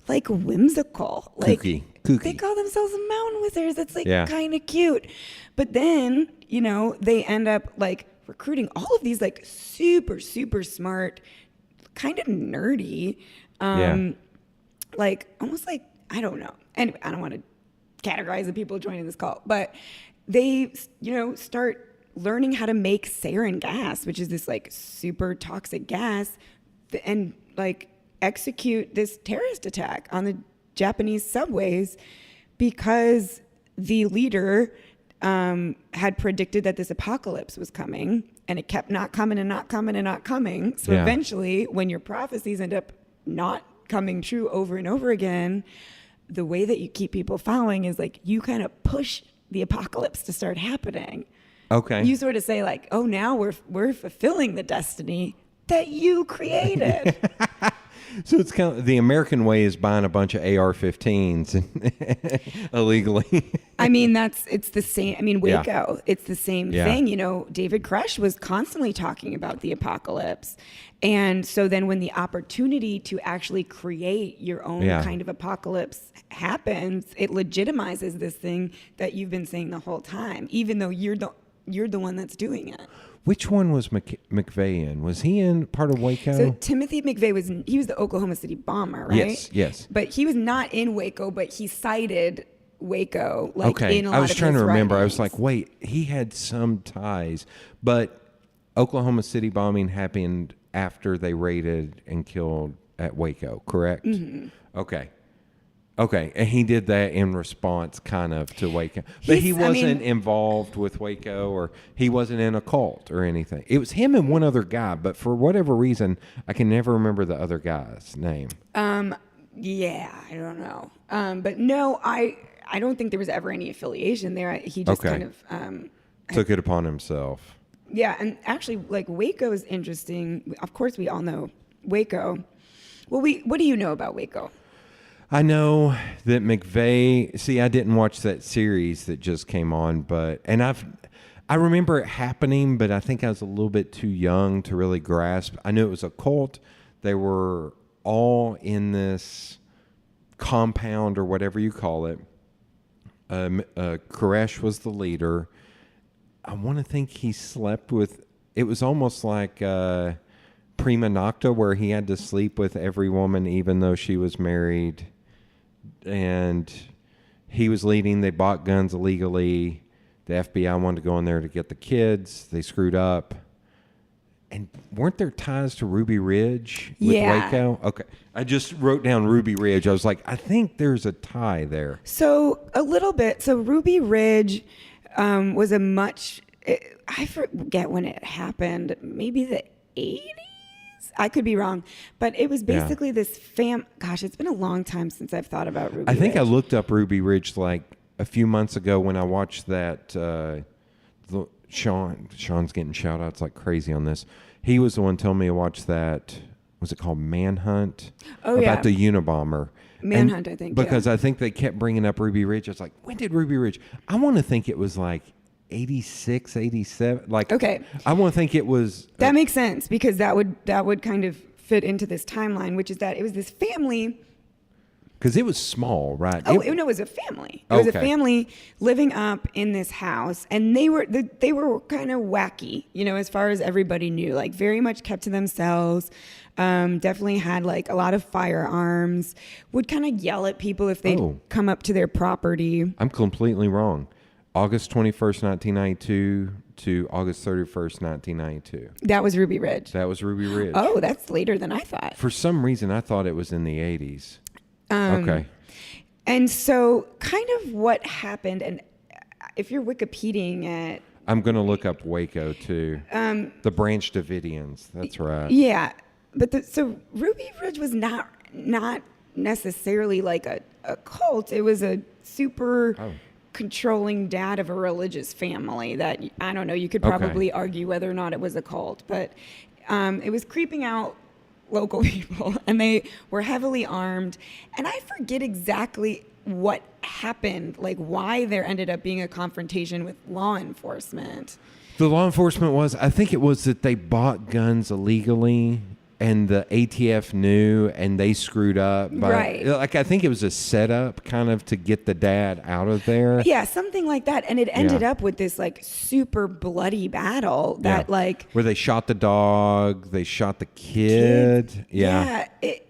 like whimsical. Like Kooky. They call themselves the Mountain Wizards. It's like kind of cute. But then, they end up like recruiting all of these like super, super smart, kind of nerdy, like almost like, I don't know. Anyway, I don't want to categorize the people joining this cult, but they, start learning how to make sarin gas, which is this like super toxic gas, and like execute this terrorist attack on the Japanese subways because the leader had predicted that this apocalypse was coming, and it kept not coming and not coming and not coming. So eventually, when your prophecies end up not coming true over and over again, the way that you keep people following is like you kind of push the apocalypse to start happening. Okay. You sort of say like, oh, now we're fulfilling the destiny that you created. So it's kind of the American way is buying a bunch of AR-15s illegally. I mean, it's the same. I mean, Waco, it's the same thing. David Koresh was constantly talking about the apocalypse. And so then when the opportunity to actually create your own kind of apocalypse happens, it legitimizes this thing that you've been saying the whole time, even though you're the one that's doing it. Which one was McVeigh in? Was he in part of Waco? So Timothy McVeigh was the Oklahoma City bomber, right? Yes. But he was not in Waco, but he cited Waco in a lot of his I was trying to remember. writings. I was like, wait, he had some ties, but Oklahoma City bombing happened after they raided and killed at Waco, correct? Mm-hmm. Okay, and he did that in response kind of to Waco. But he wasn't involved with Waco, or he wasn't in a cult or anything. It was him and one other guy, but for whatever reason, I can never remember the other guy's name. Yeah, I don't know. But no, I don't think there was ever any affiliation there. He just kind of... took it upon himself. Yeah, and actually, like, Waco is interesting. Of course, we all know Waco. Well, what do you know about Waco? I know that McVeigh. See, I didn't watch that series that just came on, I remember it happening, but I think I was a little bit too young to really grasp. I knew it was a cult. They were all in this compound or whatever you call it. Koresh was the leader. I want to think he slept with. It was almost like prima nocta, where he had to sleep with every woman, even though she was married. And he was leading. They bought guns illegally. The FBI wanted to go in there to get the kids. They screwed up. And weren't there ties to Ruby Ridge with Waco? Okay. I just wrote down Ruby Ridge. I was like, I think there's a tie there. So a little bit. So Ruby Ridge was a much... I forget when it happened. Maybe the 80s? I could be wrong, but it was basically this Gosh, it's been a long time since I've thought about Ruby Ridge. I think I looked up Ruby Ridge like a few months ago when I watched that. Sean's getting shout outs like crazy on this. He was the one telling me to watch that. Was it called Manhunt? Oh, about the Unabomber. Manhunt, I think. Because I think they kept bringing up Ruby Ridge. I was like, when did Ruby Ridge? I want to think it was like 86, 87. Like, okay. I want to think it was. That makes sense, because that would kind of fit into this timeline, which is that it was this family. Because it was small, right? No, it was a family. It was a family living up in this house, and they were kind of wacky, as far as everybody knew. Like, very much kept to themselves. Definitely had like a lot of firearms. Would kind of yell at people if they'd come up to their property. I'm completely wrong. August 21st, 1992 to August 31st, 1992. That was Ruby Ridge. That was Ruby Ridge. Oh, that's later than I thought. For some reason, I thought it was in the 80s. Okay. And so kind of what happened, and if you're Wikipediaing it. I'm going to look up Waco, too. The Branch Davidians. That's right. Yeah. But so Ruby Ridge was not necessarily like a cult. It was a super controlling dad of a religious family that, I don't know, you could probably argue whether or not it was a cult. But it was creeping out local people, and they were heavily armed. And I forget exactly what happened, like why there ended up being a confrontation with law enforcement. The law enforcement I think it was that they bought guns illegally and the ATF knew and they screwed up. Right. Like, I think it was a setup kind of to get the dad out of there. Yeah, something like that. And it ended up with this like super bloody battle that like. Where they shot the dog, they shot the kid. Yeah.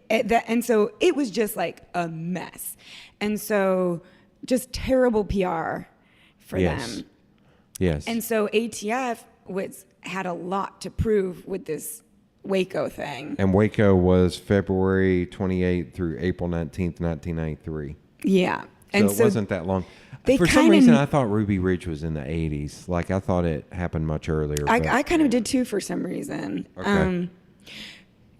And so it was just like a mess. And so just terrible PR for them. Yes. And so ATF had a lot to prove with this Waco thing. And Waco was February 28th through April 19th, 1993. Yeah. So it wasn't that long. For some reason, I thought Ruby Ridge was in the 80s. Like, I thought it happened much earlier. I kind of did too for some reason. Okay.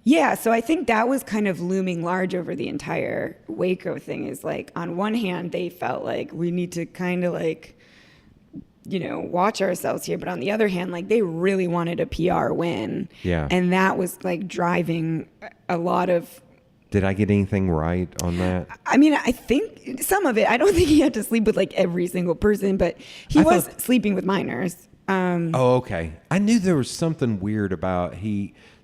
Yeah, so I think that was kind of looming large over the entire Waco thing. Is like, on one hand, they felt like we need to kind of like, watch ourselves here. But on the other hand, like, they really wanted a PR win. Yeah. And that was like driving a lot of. Did I get anything right on that? I mean, I think some of it. I don't think he had to sleep with like every single person, but he was sleeping with minors. Okay. I knew there was something weird about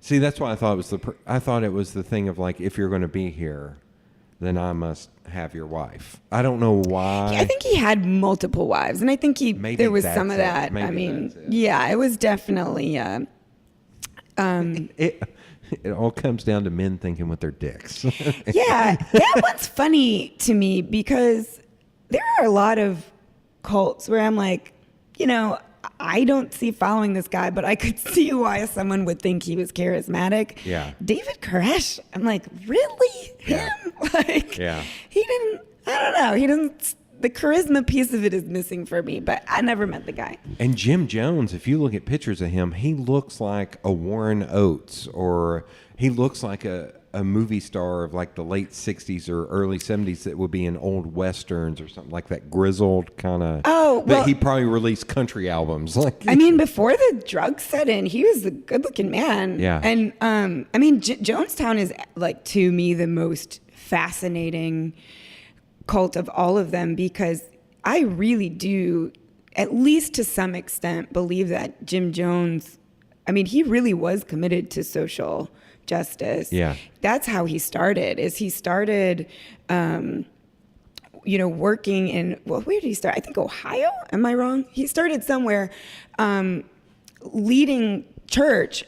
See, that's why I thought it was the thing of like, if you're going to be here, then I must have your wife. I don't know why. I think he had multiple wives, and I think there was some of that. Maybe I mean, yeah, it was definitely. It all comes down to men thinking with their dicks. Yeah, that one's funny to me because there are a lot of cults where I'm like, I don't see following this guy, but I could see why someone would think he was charismatic. Yeah. David Koresh, I'm like, really? Yeah. Him? Like, yeah. He didn't, I don't know. The charisma piece of it is missing for me, but I never met the guy. And Jim Jones, if you look at pictures of him, he looks like a Warren Oates, or he looks like a movie star of like the late 60s or early 70s that would be in old westerns or something like that, grizzled kind of. Oh, well. That he probably released country albums. Like, I mean, before the drugs set in, he was a good-looking man. Yeah. And I mean, Jonestown is like, to me, the most fascinating cult of all of them, because I really do, at least to some extent, believe that Jim Jones, I mean, he really was committed to social justice. Yeah. That's how he started, working in, well, where did he start? I think Ohio. Am I wrong? He started somewhere, leading church,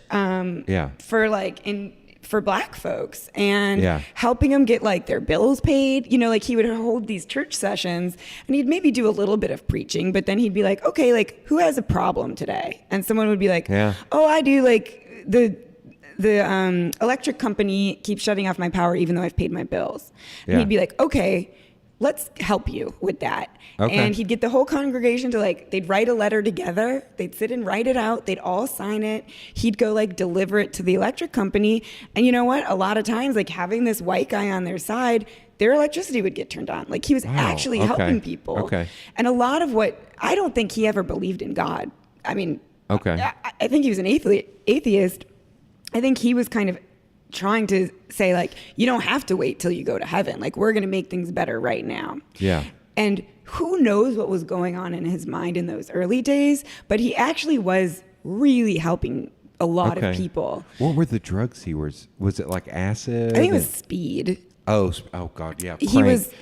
for Black folks, and helping them get like their bills paid. Like, he would hold these church sessions and he'd maybe do a little bit of preaching, but then he'd be like, okay, like, who has a problem today? And someone would be like, oh, I do. Like, the electric company keeps shutting off my power even though I've paid my bills. And he'd be like, okay, let's help you with that. Okay. And he'd get the whole congregation to like, they'd write a letter together. They'd sit and write it out. They'd all sign it. He'd go like deliver it to the electric company. And you know what? A lot of times, like, having this white guy on their side, their electricity would get turned on. Like, he was actually helping people. Okay. And a lot of I don't think he ever believed in God. I mean, I think he was an atheist. I think he was kind of trying to say, like, you don't have to wait till you go to heaven. Like, we're going to make things better right now. Yeah. And who knows what was going on in his mind in those early days, but he actually was really helping a lot of people. What were the drugs he was? Was it like acid? I think it was speed. Oh God, yeah.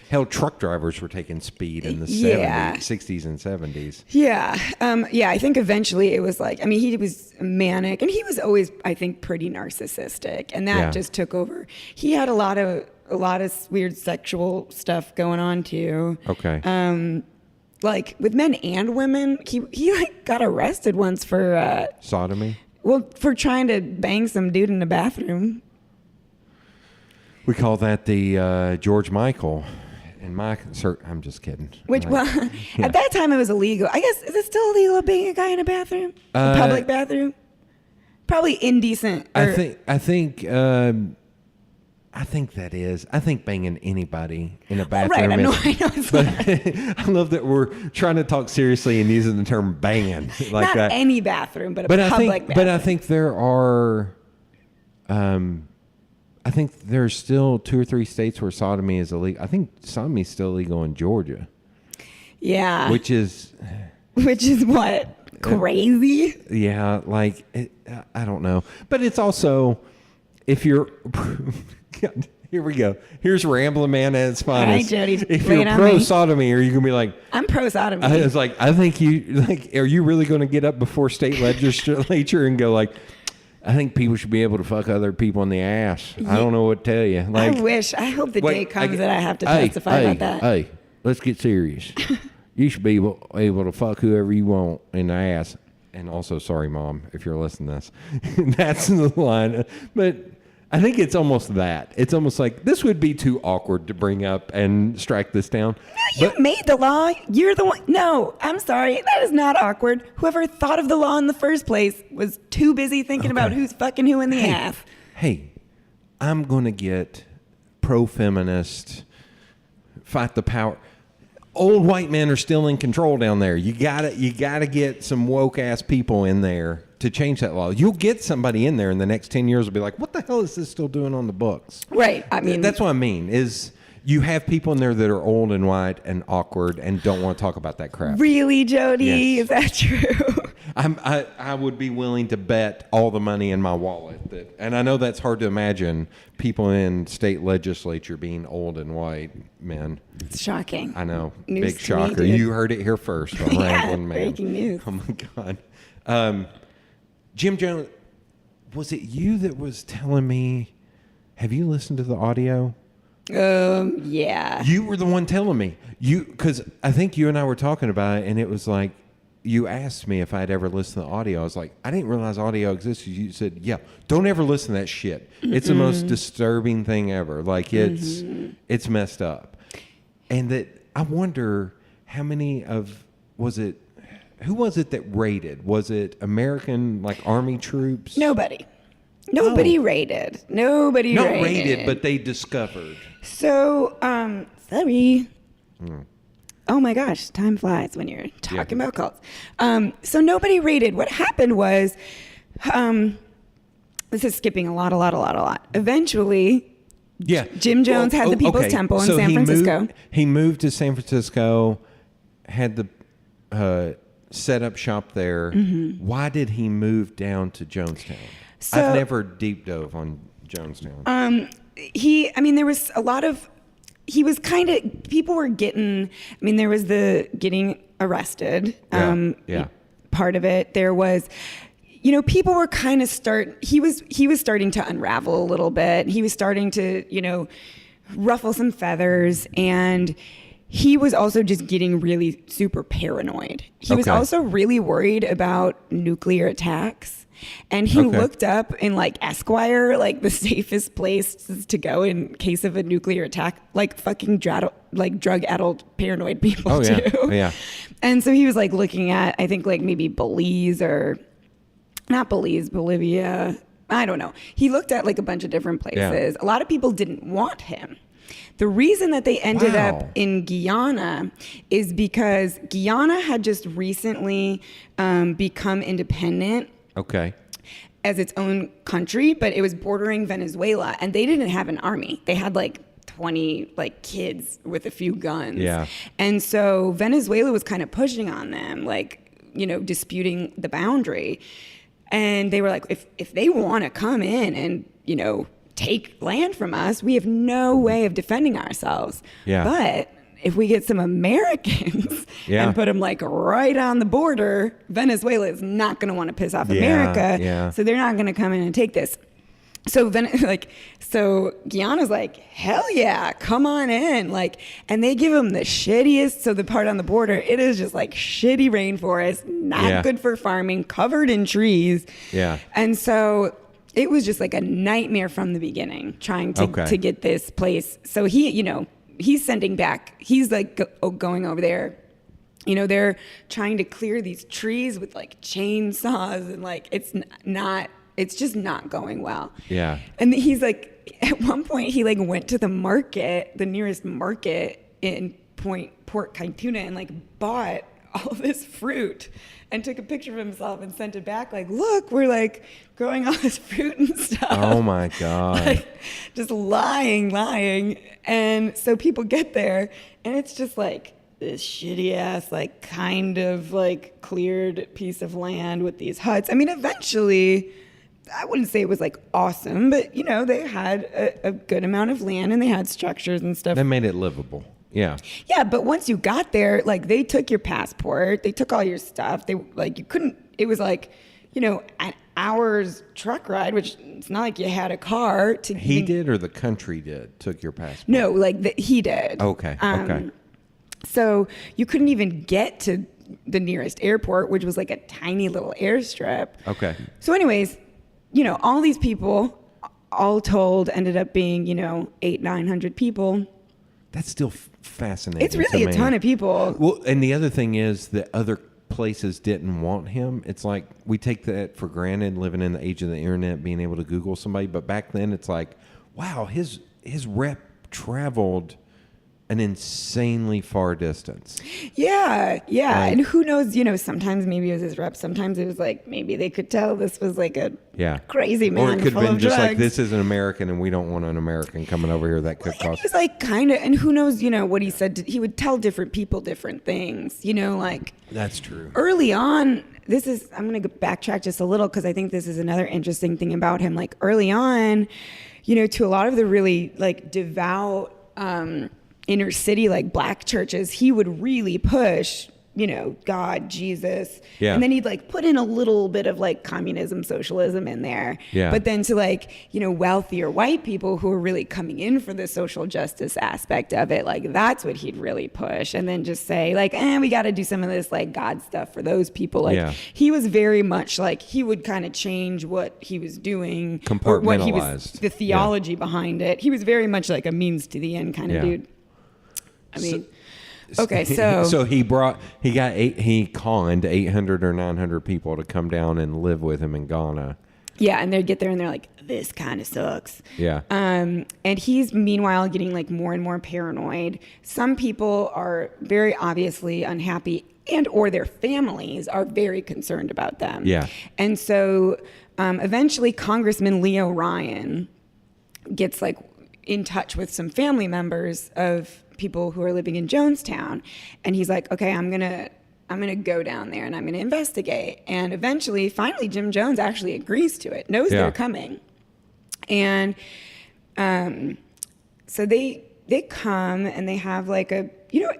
Hell, truck drivers were taking speed in the 60s and 70s. Yeah. I think eventually it was like, I mean, he was manic, and he was always, I think, pretty narcissistic, and that just took over. He had a lot of weird sexual stuff going on too. Okay. like with men and women. He like got arrested once for Sodomy? well, for trying to bang some dude in the bathroom. We call that the George Michael. And I'm just kidding. Which, well, at that time it was illegal. I guess, is it still illegal to bang a guy in a bathroom? A public bathroom? Probably indecent. I think that is. I think banging anybody in a bathroom right, I know is. But I love that we're trying to talk seriously and using the term banging like not that. any bathroom, but a public bathroom. But I think there are. I think there's still 2 or 3 states where sodomy is illegal. I think sodomy is still illegal in Georgia. Yeah. Which is what? Crazy? Yeah, like, I don't know. But it's also, if you're... Here we go. Here's Rambling Man at its finest. All right, Jody, if lay you're it on pro me. sodomy, are you going to be like... I'm pro sodomy. It's like, I think are you really going to get up before state legislature and go like... I think people should be able to fuck other people in the ass. I don't know what to tell you. Like, I hope the day comes that I have to testify about that. Hey, let's get serious. You should be able to fuck whoever you want in the ass. And also, sorry, Mom, if you're listening to this. That's the line. But I think it's almost that. It's almost like this would be too awkward to bring up and strike this down. No, you made the law. You're the one. No, I'm sorry. That is not awkward. Whoever thought of the law in the first place was too busy thinking about who's fucking who in the ass. Hey, I'm going to get pro-feminist, fight the power. Old white men are still in control down there. You gotta get some woke ass people in there to change that law. You'll get somebody in there in the next 10 years will be like, what the hell is this still doing on the books? Right. I mean, that's what I mean is you have people in there that are old and white and awkward and don't want to talk about that crap. Really, Jody? Yes. Is that true? I would be willing to bet all the money in my wallet and I know that's hard to imagine people in state legislature being old and white men. It's shocking. I know. News Big to me, shocker. dude. You heard it here first on Rambling Man. Breaking news. Oh my God. Jim Jones, was it you that was telling me, have you listened to the audio? Yeah. You were the one telling me. Because I think you and I were talking about it, and it was like, you asked me if I'd ever listened to the audio. I was like, I didn't realize audio existed. You said, yeah, don't ever listen to that shit. It's the most disturbing thing ever. Like, it's messed up. And that I wonder how many who was it that raided? Was it American, like, Army troops? Nobody raided. Nobody Not raided. raided, but they discovered. So, sorry. Oh my gosh, time flies when you're talking about cults. So nobody raided. What happened was, this is skipping a lot. Eventually, Jim Jones had the People's Temple in San Francisco. He moved to San Francisco, had the set up shop there. Why did he move down to Jonestown? I've never deep dove on Jonestown. There was a lot of, people were getting, there was the getting arrested. Part of it. There was, people were kind of he was starting to unravel a little bit. He was starting to, ruffle some feathers, and he was also just getting really super paranoid. He was also really worried about nuclear attacks. And he looked up in like Esquire, like the safest places to go in case of a nuclear attack, like fucking drug-addled paranoid people do. Yeah. And so he was like looking at, I think like maybe Bolivia. I don't know. He looked at like a bunch of different places. Yeah. A lot of people didn't want him. The reason that they ended up in Guyana is because Guyana had just recently become independent. As its own country, but it was bordering Venezuela, and they didn't have an army. They had like 20 like kids with a few guns. Yeah. And so Venezuela was kind of pushing on them, like, disputing the boundary. And they were like, if they want to come in and, take land from us, we have no way of defending ourselves. Yeah. But if we get some Americans and put them like right on the border, Venezuela is not going to want to piss off America. Yeah. So they're not going to come in and take this. So then, so Guyana's like, hell yeah, come on in. Like, and they give them the shittiest. So the part on the border, it is just like shitty rainforest, not good for farming, covered in trees. Yeah. And so it was just like a nightmare from the beginning trying to get this place. So he's sending back, he's like going over there. They're trying to clear these trees with like chainsaws and like, it's just not going well. Yeah. And he's like, at one point he like went to the market, the nearest market in Port Kaituna, and like bought all this fruit and took a picture of himself and sent it back. Like, look, we're like growing all this fruit and stuff. Oh my God. Like, just lying. And so people get there and it's just like this shitty ass, like kind of like cleared piece of land with these huts. I mean, eventually, I wouldn't say it was like awesome, but they had a good amount of land and they had structures and stuff. That made it livable. Yeah. Yeah, but once you got there, like they took your passport, they took all your stuff. They like you couldn't. It was like an hour's truck ride, which it's not like you had a car to. He did, or the country took your passport? No, like he did. Okay. Okay. So you couldn't even get to the nearest airport, which was like a tiny little airstrip. Okay. So, anyways. All these people, all told, ended up being, 800-900 people. That's still fascinating. It's really a ton of people. Well, and the other thing is that other places didn't want him. It's like we take that for granted, living in the age of the internet, being able to Google somebody. But back then, it's like, wow, his rep traveled an insanely far distance. Yeah. Like, and who knows, sometimes maybe it was his rep. Sometimes it was like, maybe they could tell this was like a crazy man. Or it could have been just drugs. like, this is an American and we don't want an American coming over here that could cost. He was like kind of, and who knows, what he said. He would tell different people different things, like. That's true. Early on, I'm going to backtrack just a little because I think this is another interesting thing about him. Like early on, to a lot of the really like devout, inner city, like black churches, he would really push, God, Jesus. Yeah. And then he'd like put in a little bit of like communism, socialism in there. Yeah. But then to like, wealthier white people who are really coming in for the social justice aspect of it, like that's what he'd really push. And then just say like, we got to do some of this like God stuff for those people. Like he was very much like, he would kind of change what he was doing. Or what he was, the theology behind it. He was very much like a means to the end kind of dude. I mean, okay, so he conned 800 or 900 people to come down and live with him in Ghana. Yeah, and they'd get there and they're like, this kind of sucks. Yeah. And he's meanwhile getting like more and more paranoid. Some people are very obviously unhappy and or their families are very concerned about them. Yeah. And so eventually Congressman Leo Ryan gets like in touch with some family members of people who are living in Jonestown, and he's like, okay, I'm gonna go down there and I'm gonna investigate. And eventually, finally, Jim Jones actually agrees to it, knows they're coming, and so they come and they have like a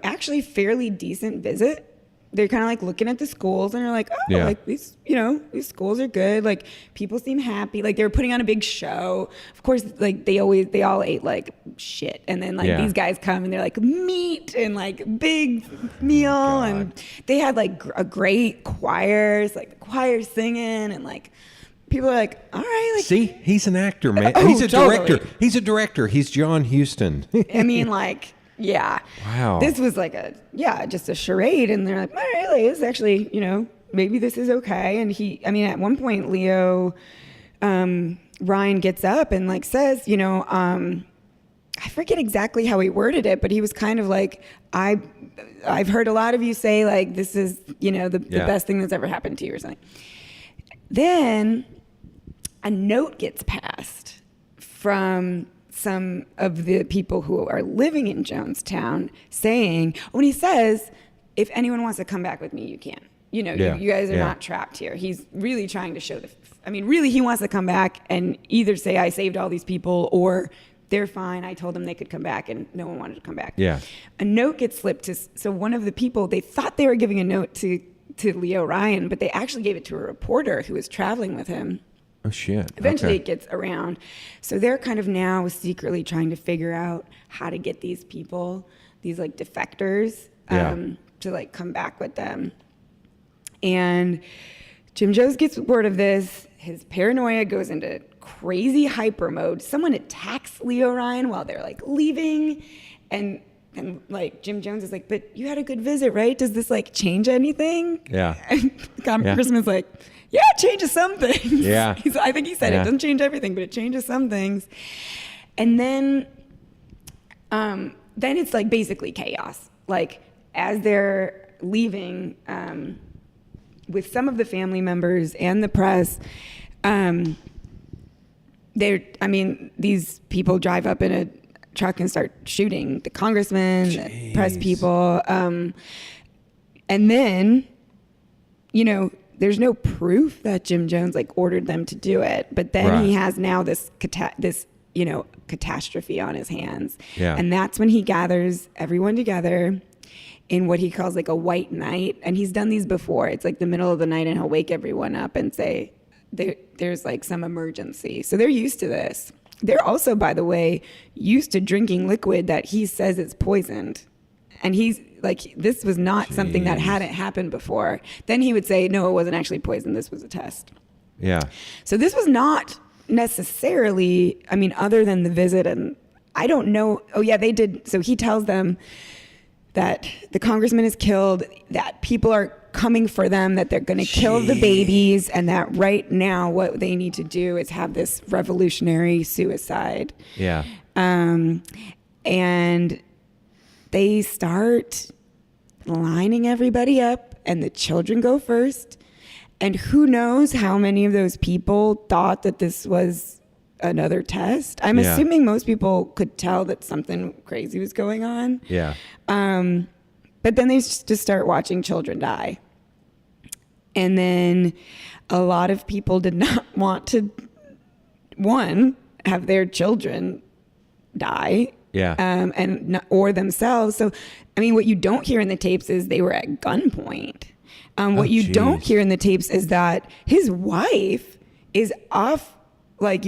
actually fairly decent visit. They're kind of like looking at the schools and they're like, like these schools are good. Like people seem happy. Like they were putting on a big show. Of course, like they all ate like shit. And then like these guys come and they're like meat and like big meal. And they had like a great choirs, like the choir singing and like people are like, all right. Like, see, he's an actor, man. He's a director. He's a director. He's John Huston. I mean, like, yeah. Wow. This was like just a charade. And they're like, all right, like, this is actually, maybe this is okay. And at one point, Leo, Ryan gets up and like says, I forget exactly how he worded it, but he was kind of like, I've heard a lot of you say like, this is, the best thing that's ever happened to you or something. Then a note gets passed from some of the people who are living in Jonestown saying, when he says, if anyone wants to come back with me, you can. You guys are not trapped here. He's really trying to show really he wants to come back and either say I saved all these people or they're fine. I told them they could come back and no one wanted to come back. Yeah. A note gets slipped so one of the people, they thought they were giving a note to Leo Ryan, but they actually gave it to a reporter who was traveling with him. Oh, shit. Eventually Okay. it gets around. So they're kind of now secretly trying to figure out how to get these people, these like defectors, to like come back with them. And Jim Jones gets word of this. His paranoia goes into crazy hyper mode. Someone attacks Leo Ryan while they're like leaving. And like Jim Jones is like, but you had a good visit, right? Does this like change anything? Yeah. And Congressman's like, yeah, it changes some things. Yeah. I think he said it doesn't change everything, but it changes some things. And then it's like basically chaos. Like as they're leaving, with some of the family members and the press, these people drive up in a truck and start shooting the congressman, the press people. And then, there's no proof that Jim Jones like ordered them to do it, but then he has now this catastrophe on his hands. Yeah. And that's when he gathers everyone together in what he calls like a white night. And he's done these before. It's like the middle of the night and he'll wake everyone up and say, there's like some emergency. So they're used to this. They're also, by the way, used to drinking liquid that he says is poisoned. And he's like, this was not something that hadn't happened before. Then he would say, no, it wasn't actually poison. This was a test. Yeah. So this was not necessarily, other than the visit, and I don't know. Oh yeah, they did. So he tells them that the congressman is killed, that people are coming for them, that they're going to kill the babies, and that right now what they need to do is have this revolutionary suicide. Yeah. And they start lining everybody up, and the children go first. And who knows how many of those people thought that this was another test. I'm assuming most people could tell that something crazy was going on. Yeah. But then they just start watching children die. And then a lot of people did not want to, have their children die. Yeah. Or themselves. So, what you don't hear in the tapes is they were at gunpoint. What you don't hear in the tapes is that his wife is off,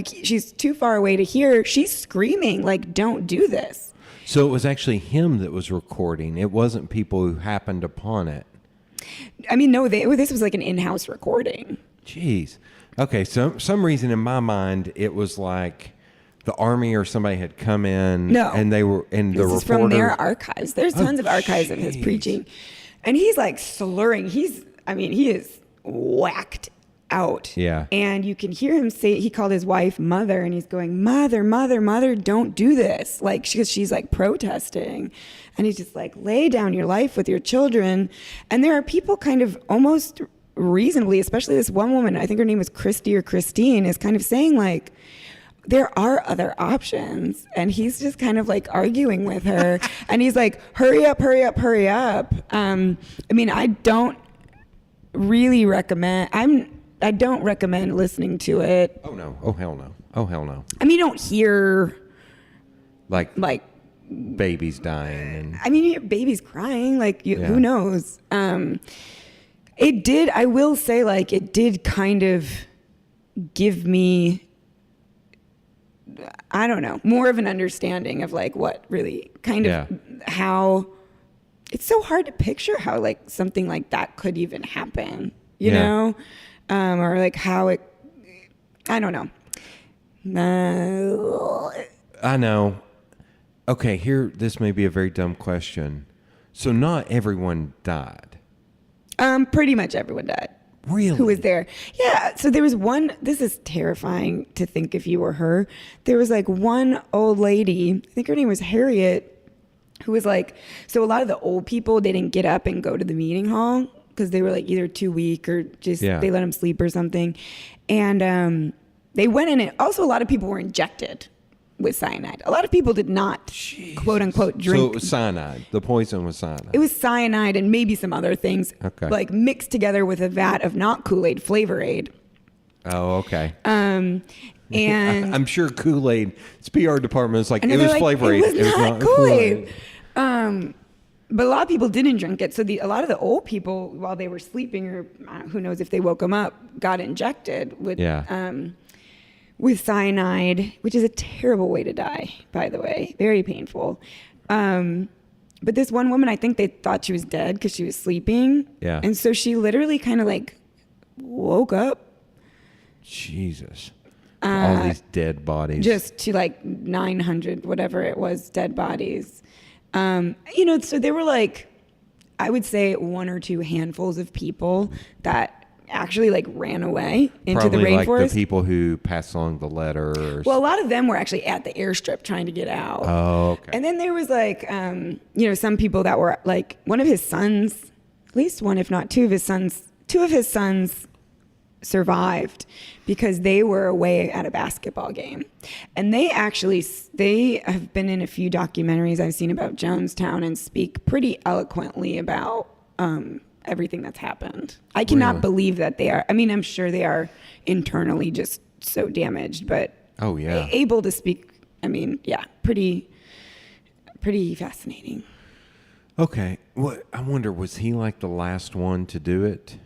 she's too far away to hear. She's screaming, like, don't do this. So it was actually him that was recording. It wasn't people who happened upon it. No, this was like an in-house recording. Jeez. Okay, so some reason in my mind, it was like the army or somebody had come in. No. And they were in the This is from their archives. There's tons of archives of his preaching. And he's like slurring. He is whacked out. Yeah. And you can hear him say, he called his wife mother, and he's going, mother, mother, mother, don't do this. Like, she's like protesting. And he's just like, lay down your life with your children. And there are people kind of almost reasonably, especially this one woman, I think her name was Christy or Christine, is kind of saying like, there are other options. And he's just kind of like arguing with her. And he's like, hurry up, hurry up, hurry up. I don't really recommend, I don't recommend listening to it. Oh, no. Oh, hell no. Oh, hell no. You don't hear Like babies dying. And you hear babies crying, who knows? It did, I will say, it did kind of give me, I don't know, more of an understanding of what really kind of how it's so hard to picture how something like that could even happen, you know? Or how it, I don't know. I know. Okay, this may be a very dumb question. So not everyone died. Pretty much everyone died. Really? Who was there? Yeah. So there was one, this is terrifying to think if you were her. There was one old lady, I think her name was Harriet, who was so a lot of the old people, they didn't get up and go to the meeting hall because they were either too weak or just they let them sleep or something. And they went in, and also a lot of people were injected with cyanide. A lot of people did not, quote unquote, drink. So it was cyanide. The poison was cyanide. It was cyanide and maybe some other things, mixed together with a vat of not Kool-Aid, Flavor Aid. Oh, okay. And I'm sure Kool-Aid, its PR department is and it was like, Flavor Aid. It was not Kool-Aid. But a lot of people didn't drink it. So a lot of the old people, while they were sleeping, or who knows if they woke them up, got injected with with cyanide, which is a terrible way to die, by the way, very painful. But this one woman, I think they thought she was dead because she was sleeping. Yeah. And so she literally kind of like woke up. Jesus. All these dead bodies. Just to like 900, whatever it was, dead bodies. So there were like, I would say 1 or 2 handfuls of people that actually like ran away into Probably the rainforest. like the people who passed along the letters. Well, a lot of them were actually at the airstrip trying to get out. Oh, okay. And then there was like, some people that were like, one of his sons, at least one, if not two of his sons survived because they were away at a basketball game. And they have been in a few documentaries I've seen about Jonestown and speak pretty eloquently about everything that's happened. I cannot believe that they are. I mean, I'm sure they are internally just so damaged, but able to speak. I mean, yeah, pretty fascinating. Okay. What I wonder, was he like the last one to do it?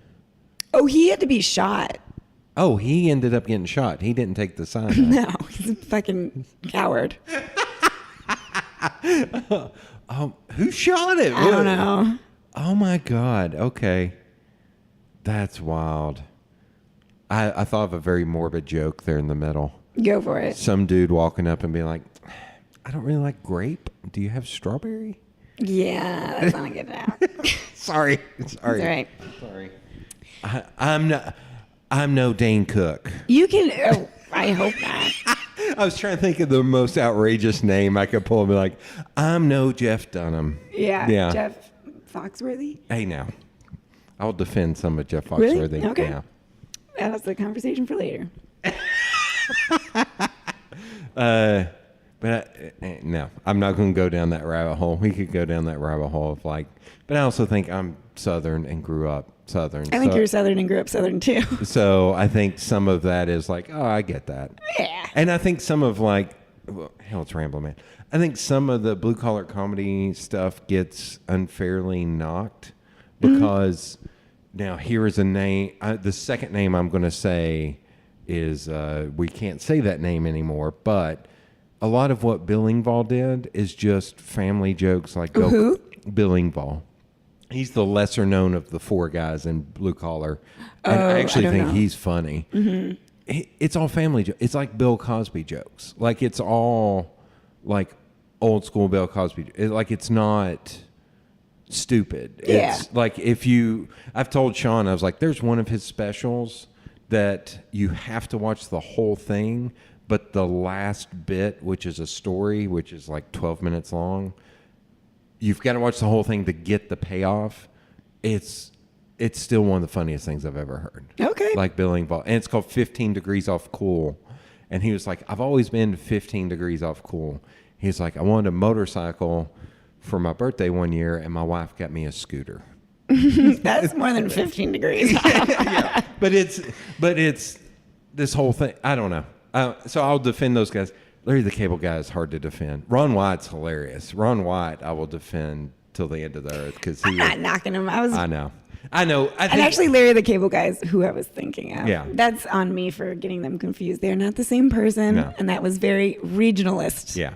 Oh, he had to be shot. Oh, he ended up getting shot. He didn't take the sign. No, he's a fucking coward. Who shot him? I don't know. Oh my God. Okay. That's wild. I thought of a very morbid joke there in the middle. Go for it. Some dude walking up and being like, I don't really like grape. Do you have strawberry? Yeah, that's not a good joke. Sorry. That's all right. Sorry. I'm no Dane Cook. You can. Oh, I hope not. I was trying to think of the most outrageous name I could pull and be like, I'm no Jeff Dunham. Yeah. Jeff Foxworthy. Hey, now. I'll defend some of Jeff Really? Foxworthy. Okay. Yeah. That's the conversation for later. No, I'm not going to go down that rabbit hole. We could go down that rabbit hole of like, but I also think I'm Southern and grew up Southern. I think you're Southern and grew up Southern too. So I think some of that is like, oh, I get that. Yeah. And I think some of like, well, hell, it's rambling, man. I think some of the blue collar comedy stuff gets unfairly knocked because now here is a name. The second name I'm going to say is we can't say that name anymore, but a lot of what Bill Engvall did is just family jokes like Who? Bill Engvall. He's the lesser known of the 4 guys in blue collar. And I actually think he's funny. Mm-hmm. It's all family jokes. It's like Bill Cosby jokes. Like it's all like old school Bill Cosby. It's not stupid. Yeah. It's like I've told Sean, I was like, there's one of his specials that you have to watch the whole thing, but the last bit, which is a story, which is like 12 minutes long, you've got to watch the whole thing to get the payoff. It's still one of the funniest things I've ever heard. Okay. Like Bill Engvall. And it's called 15 Degrees Off Cool. And he was like, I've always been 15 degrees off cool. He's like, I wanted a motorcycle for my birthday one year, and my wife got me a scooter. That's more than 15 degrees. Yeah. But it's this whole thing. I don't know. So I'll defend those guys. Larry the Cable Guy is hard to defend. Ron White's hilarious. Ron White, I will defend till the end of the earth because I'm not knocking him. I know. And actually, Larry the Cable Guy is who I was thinking of. Yeah. That's on me for getting them confused. They're not the same person, No. and that was very regionalist. Yeah.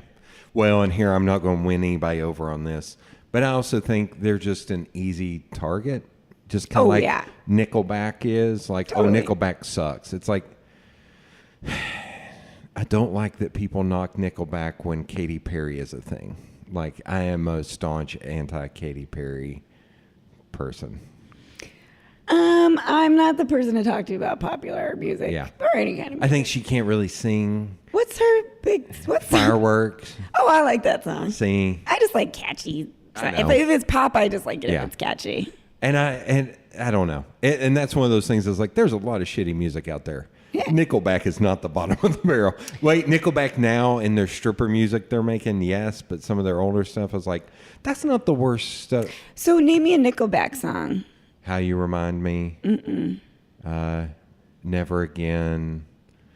Well, and here I'm not going to win anybody over on this, but I also think they're just an easy target. Just kind of Nickelback is. Like, Totally. Nickelback sucks. It's like, I don't like that people knock Nickelback when Katy Perry is a thing. Like, I am a staunch anti-Katy Perry person. I'm not the person to talk to about popular music or any kind of music. I think she can't really sing. What's her big... Fireworks. Oh, I like that song. Sing. I just like catchy. I If know. it's pop, I just like it if it's catchy. And I don't know. And that's one of those things that's like, there's a lot of shitty music out there. Yeah. Nickelback is not the bottom of the barrel. Wait, Nickelback now in their stripper music they're making, yes, but some of their older stuff is like, that's not the worst stuff. So name me a Nickelback song. How You Remind Me. Never Again.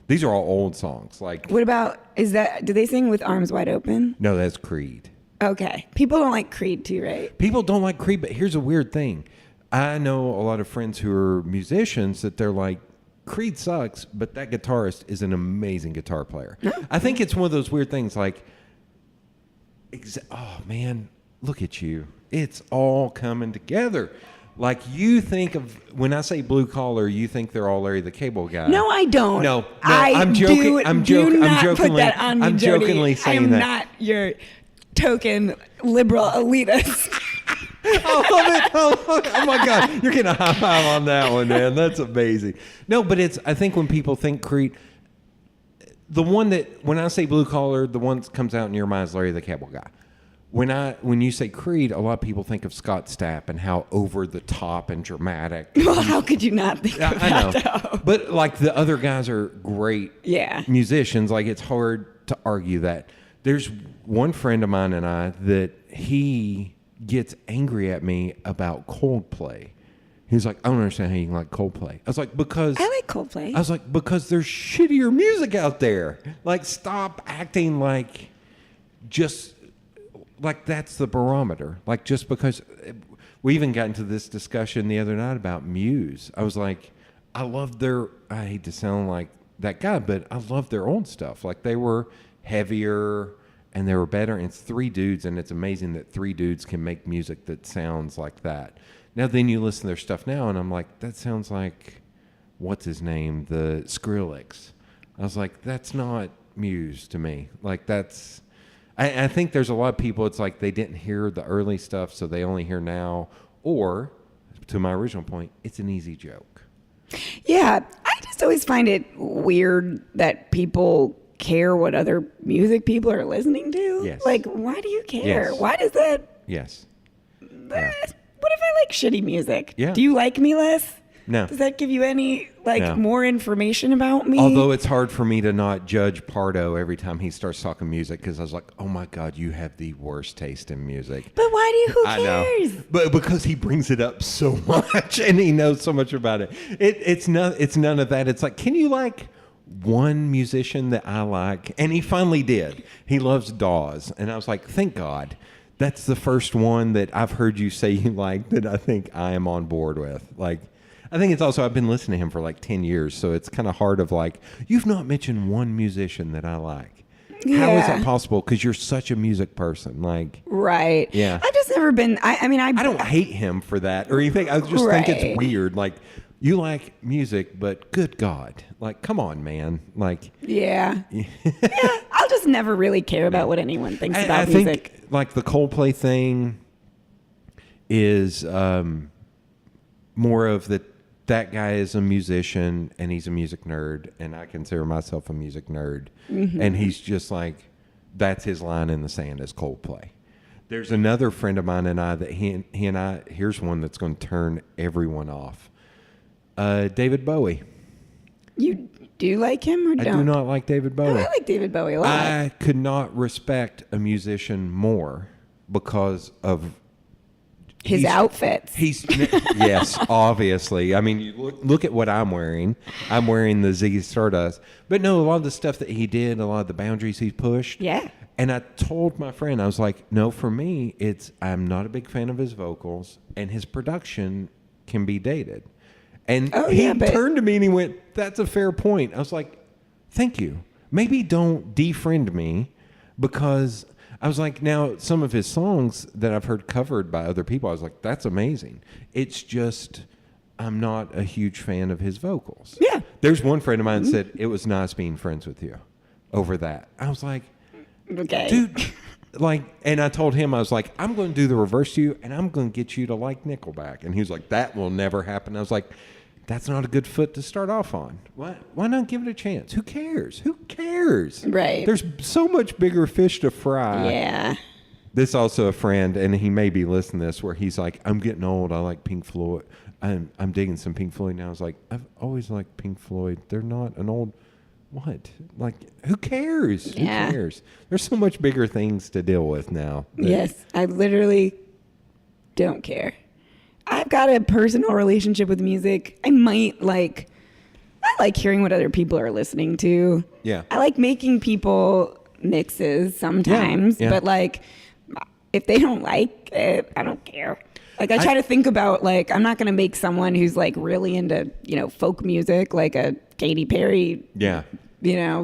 These are all old songs. Like, What about, do they sing With Arms Wide Open? no, that's Creed. Okay. People don't like Creed too, right? People don't like Creed, but here's a weird thing. I know a lot of friends who are musicians that they're like, Creed sucks, but that guitarist is an amazing guitar player. I think it's one of those weird things like, oh man, look at you. It's all coming together. Like you think of, when I say blue collar, you think they're all Larry the Cable Guy. No, I don't. No, I'm joking. I'm Put that on me, I'm Jody. jokingly saying that. I am not your token liberal elitist. I love it. Oh my God. You're getting a high five on that one, man. That's amazing. No, but I think when people think Creed, the one that, when I say blue collar, the one that comes out in your mind is Larry the Cable Guy. When you say Creed, a lot of people think of Scott Stapp and how over the top and dramatic. Well, how could you not think of that? I know. Though? But like the other guys are great musicians. Like it's hard to argue that. There's one friend of mine and I that he gets angry at me about Coldplay. He's like, I don't understand how you can like Coldplay. I was like, because I like Coldplay. I was like, because there's shittier music out there. Like, stop acting like just like that's the barometer. Like, just because we even got into this discussion the other night about Muse. I was like, I hate to sound like that guy, but I love their old stuff. Like, they were heavier and they were better. And it's three dudes, and it's amazing that three dudes can make music that sounds like that. Now, then you listen to their stuff now, and I'm like, that sounds like, what's his name? The Skrillex. I was like, that's not Muse to me. Like, that's, I think there's a lot of people, it's like they didn't hear the early stuff, so they only hear now. Or, to my original point, it's an easy joke. Yeah, I just always find it weird that people care what other music people are listening to. Yes. Like, why do you care? Yes. Why does that? Yes. Yeah. What if I like shitty music? Yeah. Do you like me less? No. Does that give you any No. more information about me? Although it's hard for me to not judge Pardo every time he starts talking music, because I was like, oh my God, you have the worst taste in music. But why do you? Who I cares? know, but because he brings it up so much and he knows so much about it. It's none of that. It's like, can you like one musician that I like? And he finally did. He loves Dawes, and I was like, thank God. That's the first one that I've heard you say you like that I think I am on board with. Like, I think it's also, I've been listening to him for like 10 years, so it's kind of hard of like, you've not mentioned one musician that I like. Yeah. How is that possible? Because you're such a music person. Like, Right. Yeah. I've just never been, I mean, I don't hate him for that or anything. I just think it's weird. Like, you like music, but good God. Like, come on, man. Like, Yeah. Yeah. I'll just never really care about what anyone thinks about I music. think, like, the Coldplay thing is more of that guy is a musician and he's a music nerd, and I consider myself a music nerd. Mm-hmm. And he's just like, that's his line in the sand is Coldplay. There's another friend of mine and I that he and I, here's one that's going to turn everyone off. David Bowie. You do like him or don't? I do not like David Bowie. No, I like David Bowie a lot. I could not respect a musician more because of his outfits. Yes, obviously. I mean, you look at what I'm wearing. I'm wearing the Ziggy Stardust. But no, a lot of the stuff that he did, a lot of the boundaries he pushed. Yeah. And I told my friend, I was like, no, for me, I'm not a big fan of his vocals, and his production can be dated. And he turned to me and he went, that's a fair point. I was like, thank you. Maybe don't defriend me, because I was like, now some of his songs that I've heard covered by other people, I was like, that's amazing. It's just, I'm not a huge fan of his vocals. Yeah. There's one friend of mine that said, it was nice being friends with you over that. I was like, okay, dude, like, and I told him, I was like, I'm going to do the reverse to you, and I'm going to get you to like Nickelback. And he was like, that will never happen. I was like, that's not a good foot to start off on. Why not give it a chance? Who cares? Who cares? Right. There's so much bigger fish to fry. Yeah. This also a friend, and he may be listening to this, where he's like, I'm getting old. I like Pink Floyd. I'm digging some Pink Floyd now. I was like, I've always liked Pink Floyd. They're not an old... What? Like, who cares? Yeah. Who cares? There's so much bigger things to deal with now. Yes, I literally don't care. I've got a personal relationship with music. I like hearing what other people are listening to. Yeah. I like making people mixes sometimes, Yeah. but like, if they don't like it, I don't care. Like, I try to think about, like, I'm not going to make someone who's, like, really into, folk music, like a Katy Perry,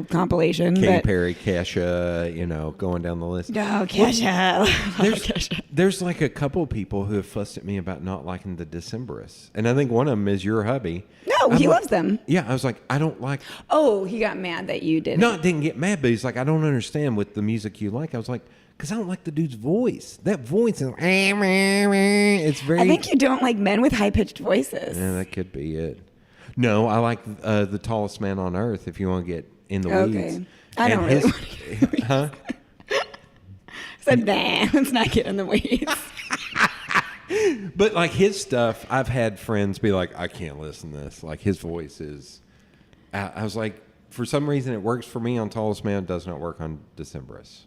compilation. Katy Perry, Kesha, going down the list. No, Kesha. There's like a couple of people who have fussed at me about not liking the Decemberists. And I think one of them is your hubby. No, he loves them. Yeah, I was like, I don't like... Oh, he got mad that you didn't. No, I didn't get mad, but he's like, I don't understand with the music you like. I was like, because I don't like the dude's voice. That voice is... It's very... I think you don't like men with high-pitched voices. Yeah, that could be it. No, I like The Tallest Man on Earth, if you want to get in the weeds. I don't really want to get in the weeds. Huh? I said, nah, let's not get in the weeds. But like his stuff, I've had friends be like, I can't listen to this. Like his voice is... I was like, for some reason it works for me on Tallest Man, it does not work on Decemberists.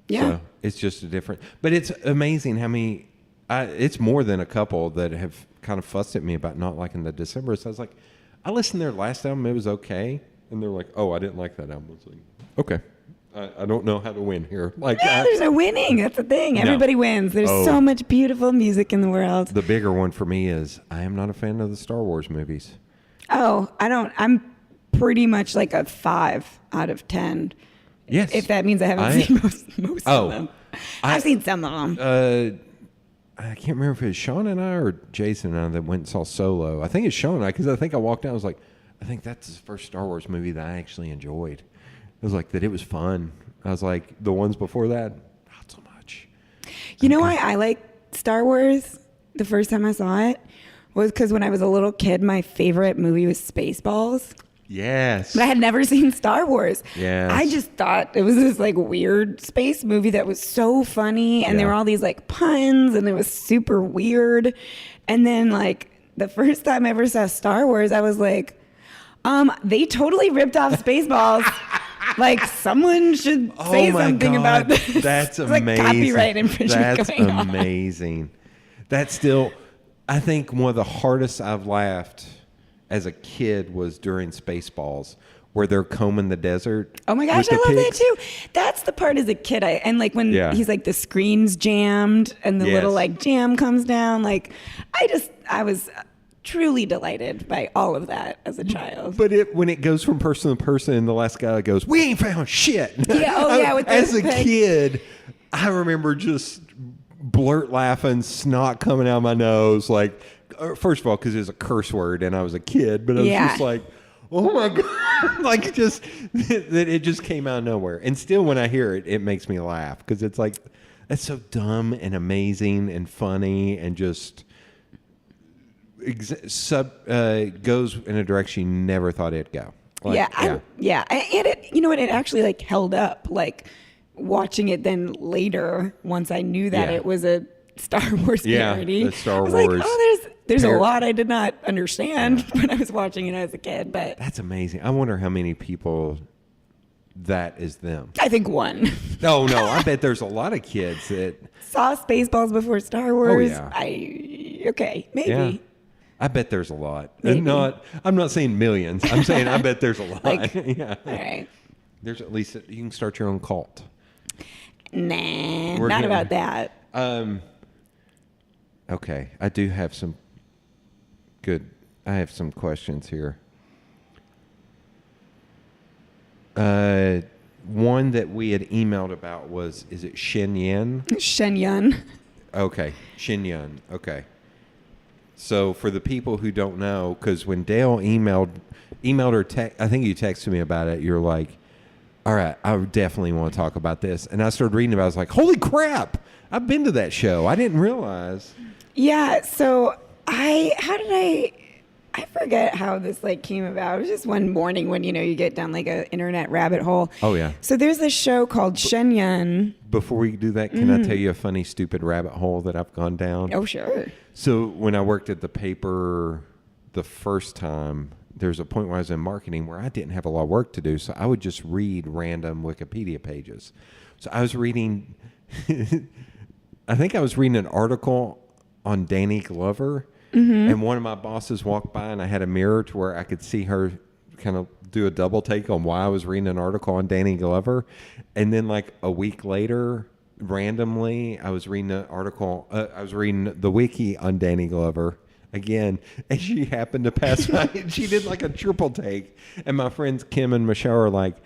Yeah. So it's just a different... But it's amazing how many... it's more than a couple that have kind of fussed at me about not liking the Decemberists. I was like, I listened to their last album, it was okay. And they're like, oh, I didn't like that album. I was like, okay. I don't know how to win here. Like, yeah, there's no winning. That's the thing. No. Everybody wins. There's so much beautiful music in the world. The bigger one for me is I am not a fan of the Star Wars movies. Oh, I'm pretty much like a 5 out of 10. Yes. If that means I haven't seen most of them. I've seen some of them. I can't remember if it was Sean and I or Jason and I that went and saw Solo. I think it's Sean and I, because I think I walked out, I was like, I think that's the first Star Wars movie that I actually enjoyed. It was like that it was fun. I was like, the ones before that, not so much. You know why I like Star Wars the first time I saw it? Was because when I was a little kid, my favorite movie was Spaceballs. Yes. But I had never seen Star Wars. Yes. I just thought it was this like weird space movie that was so funny. And there were all these like puns and it was super weird. And then like the first time I ever saw Star Wars, I was like, they totally ripped off Spaceballs. Like someone should say something about this. That's amazing. amazing. Like copyright infringement going on. That's amazing. That's still, I think one of the hardest I've laughed as a kid was during Spaceballs, where they're combing the desert. Oh my gosh, I love that too. That's the part as a kid. And like when he's like the screen's jammed and the little like jam comes down. Like I was truly delighted by all of that as a child. But when it goes from person to person, and the last guy goes, "We ain't found shit." Yeah, with as a kid, I remember just blurt laughing, snot coming out of my nose. Like, first of all, because it was a curse word, and I was a kid, but I was just like, "Oh my god!" Like just that it just came out of nowhere. And still, when I hear it, it makes me laugh because it's like that's so dumb and amazing and funny and just. Goes in a direction you never thought it'd go. Like, and it, you know what? It actually like held up. Like watching it then later, once I knew that it was a Star Wars parody. The Star I was Wars. like, oh, there's a lot I did not understand when I was watching it as a kid. But that's amazing. I wonder how many people that is them. I think one. No, I bet there's a lot of kids that saw Spaceballs before Star Wars. Oh yeah. Maybe. Yeah. I bet there's a lot. Maybe. I'm not saying millions. I'm saying I bet there's a lot. Yeah. All right. There's at least you can start your own cult. Nah, not about that. Okay, I do have some good. I have some questions here. One that we had emailed about was, is it Shen Yun? Shen Yun. Okay, Shen Yun. Okay. So for the people who don't know, because when Dale emailed or I think you texted me about it, you're like, all right, I definitely want to talk about this. And I started reading about it. I was like, holy crap, I've been to that show. I didn't realize. Yeah, so I forget how this like came about. It was just one morning when, you get down like an internet rabbit hole. Oh, yeah. So there's this show called Shen Yun. Before we do that, can I tell you a funny, stupid rabbit hole that I've gone down? Oh, sure. So when I worked at the paper the first time, there's a point where I was in marketing where I didn't have a lot of work to do. So I would just read random Wikipedia pages. So I was reading, I think I was reading an article on Danny Glover. Mm-hmm. And one of my bosses walked by and I had a mirror to where I could see her kind of do a double take on why I was reading an article on Danny Glover. And then like a week later, randomly, I was reading an article. I was reading the wiki on Danny Glover again, and she happened to pass by. And she did like a triple take, and my friends Kim and Michelle are like,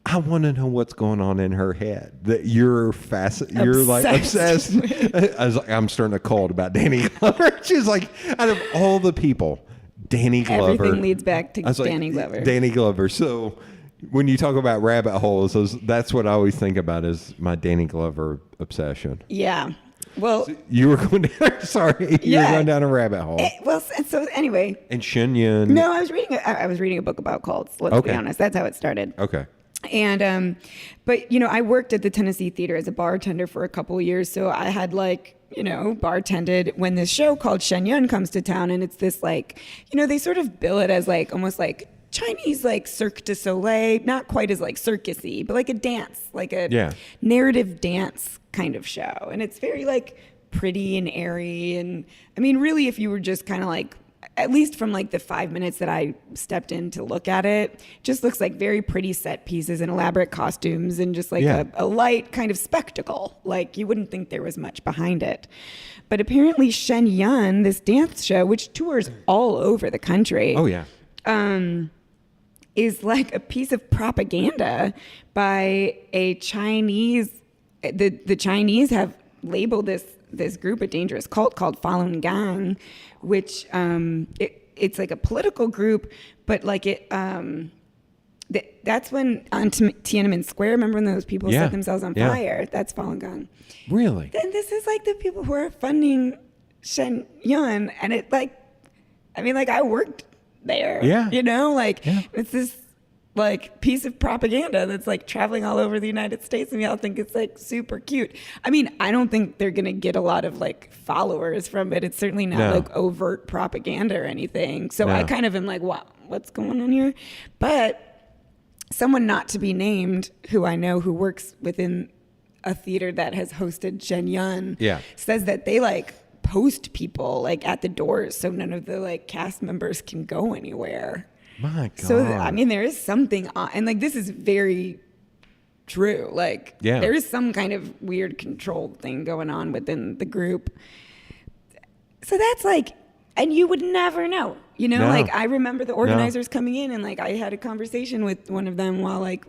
I want to know what's going on in her head. That you're like obsessed. I was like, I'm starting a cult about Danny Glover. She's like, out of all the people, Danny Glover. Everything leads back to Danny like, Glover. Danny Glover. So when you talk about rabbit holes, that's what I always think about is my Danny Glover obsession. Yeah. Well, So you were going down. Sorry, you were going down a rabbit hole. So anyway. And Shen Yun. No, I was reading a book about cults. Let's be honest. That's how it started. Okay. And, but I worked at the Tennessee Theater as a bartender for a couple of years. So I had bartended when this show called Shen Yun comes to town. And it's this they sort of bill it as almost like Chinese, Cirque du Soleil, not quite as circusy, but like a dance, like a narrative dance kind of show. And it's very pretty and airy. And I mean, really, if you were just kind of at least from the 5 minutes that I stepped in to look at it, just looks like very pretty set pieces and elaborate costumes and just a light kind of spectacle. You wouldn't think there was much behind it. But apparently Shen Yun, this dance show, which tours all over the country. Oh, yeah. Is like a piece of propaganda by a Chinese. The Chinese have labeled this group a dangerous cult called Falun Gong, which it's like a political group, but that's when on Tiananmen Square, remember when those people set themselves on fire? That's Falun Gong. Really? Then this is the people who are funding Shen Yun, and I worked there. Yeah. It's this piece of propaganda that's traveling all over the United States, and we all think it's super cute. I mean, I don't think they're gonna get a lot of followers from it. It's certainly not overt propaganda or anything. So I kind of am wow, what's going on here? But someone not to be named who I know who works within a theater that has hosted Shen Yun says that they post people at the doors so none of the cast members can go anywhere. My God. So I mean, there is something on, and this is very true. There is some kind of weird control thing going on within the group. So that's and you would never know, No. I remember the organizers coming in and I had a conversation with one of them while I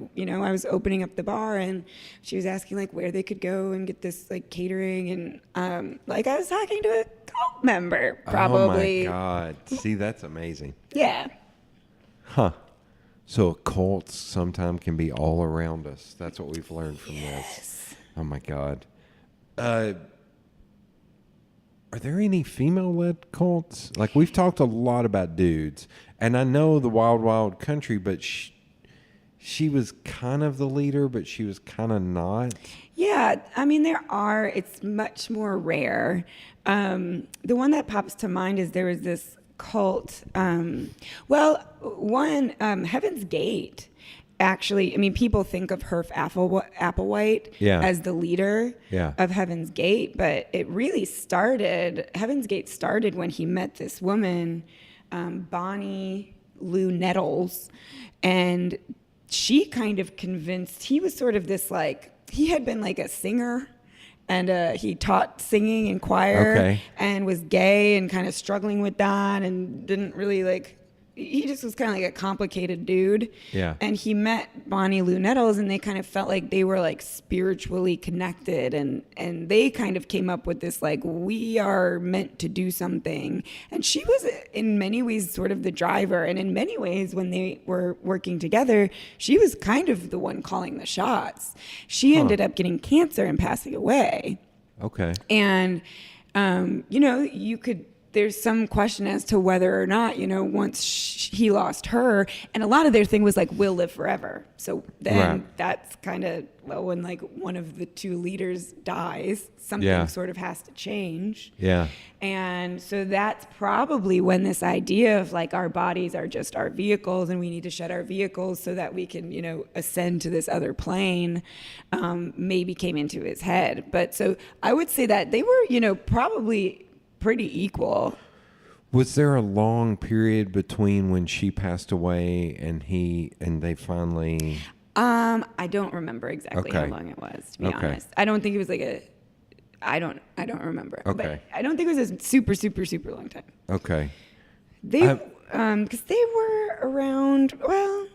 was opening up the bar, and she was asking where they could go and get this catering, and I was talking to a cult member probably. Oh my God. See, that's amazing. Yeah. Huh. So cults sometimes can be all around us. That's what we've learned from this. Oh my God. Are there any female-led cults? We've talked a lot about dudes, and I know the Wild Wild Country, but she was kind of the leader, but she was kind of not. Yeah, I mean, it's much more rare. The one that pops to mind is there was this cult. Heaven's Gate. Actually, I mean, people think of Herf Applewhite as the leader of Heaven's Gate, but it really Heaven's Gate started when he met this woman, Bonnie Lou Nettles, and she kind of convinced, he was sort of this he had been a singer, and he taught singing in choir and was gay and kind of struggling with that and didn't really he just was kind of a complicated dude. Yeah. And he met Bonnie Lou Nettles, and they kind of felt like they were spiritually connected, and they kind of came up with this we are meant to do something. And she was in many ways sort of the driver, and in many ways when they were working together, she was kind of the one calling the shots. She ended up getting cancer and passing away. Okay. And there's some question as to whether or not, once he lost her, and a lot of their thing was we'll live forever. So then that's kind of, when one of the two leaders dies, something sort of has to change. Yeah. And so that's probably when this idea of our bodies are just our vehicles, and we need to shed our vehicles so that we can, ascend to this other plane, maybe came into his head. But so I would say that they were, probably pretty equal. Was there a long period between when she passed away and they finally? I don't remember exactly how Okay. long it was, to be Okay. honest. I don't think it was like I don't remember. Okay. But I don't think it was a super, super, super long time. Okay. They, because they were around, well,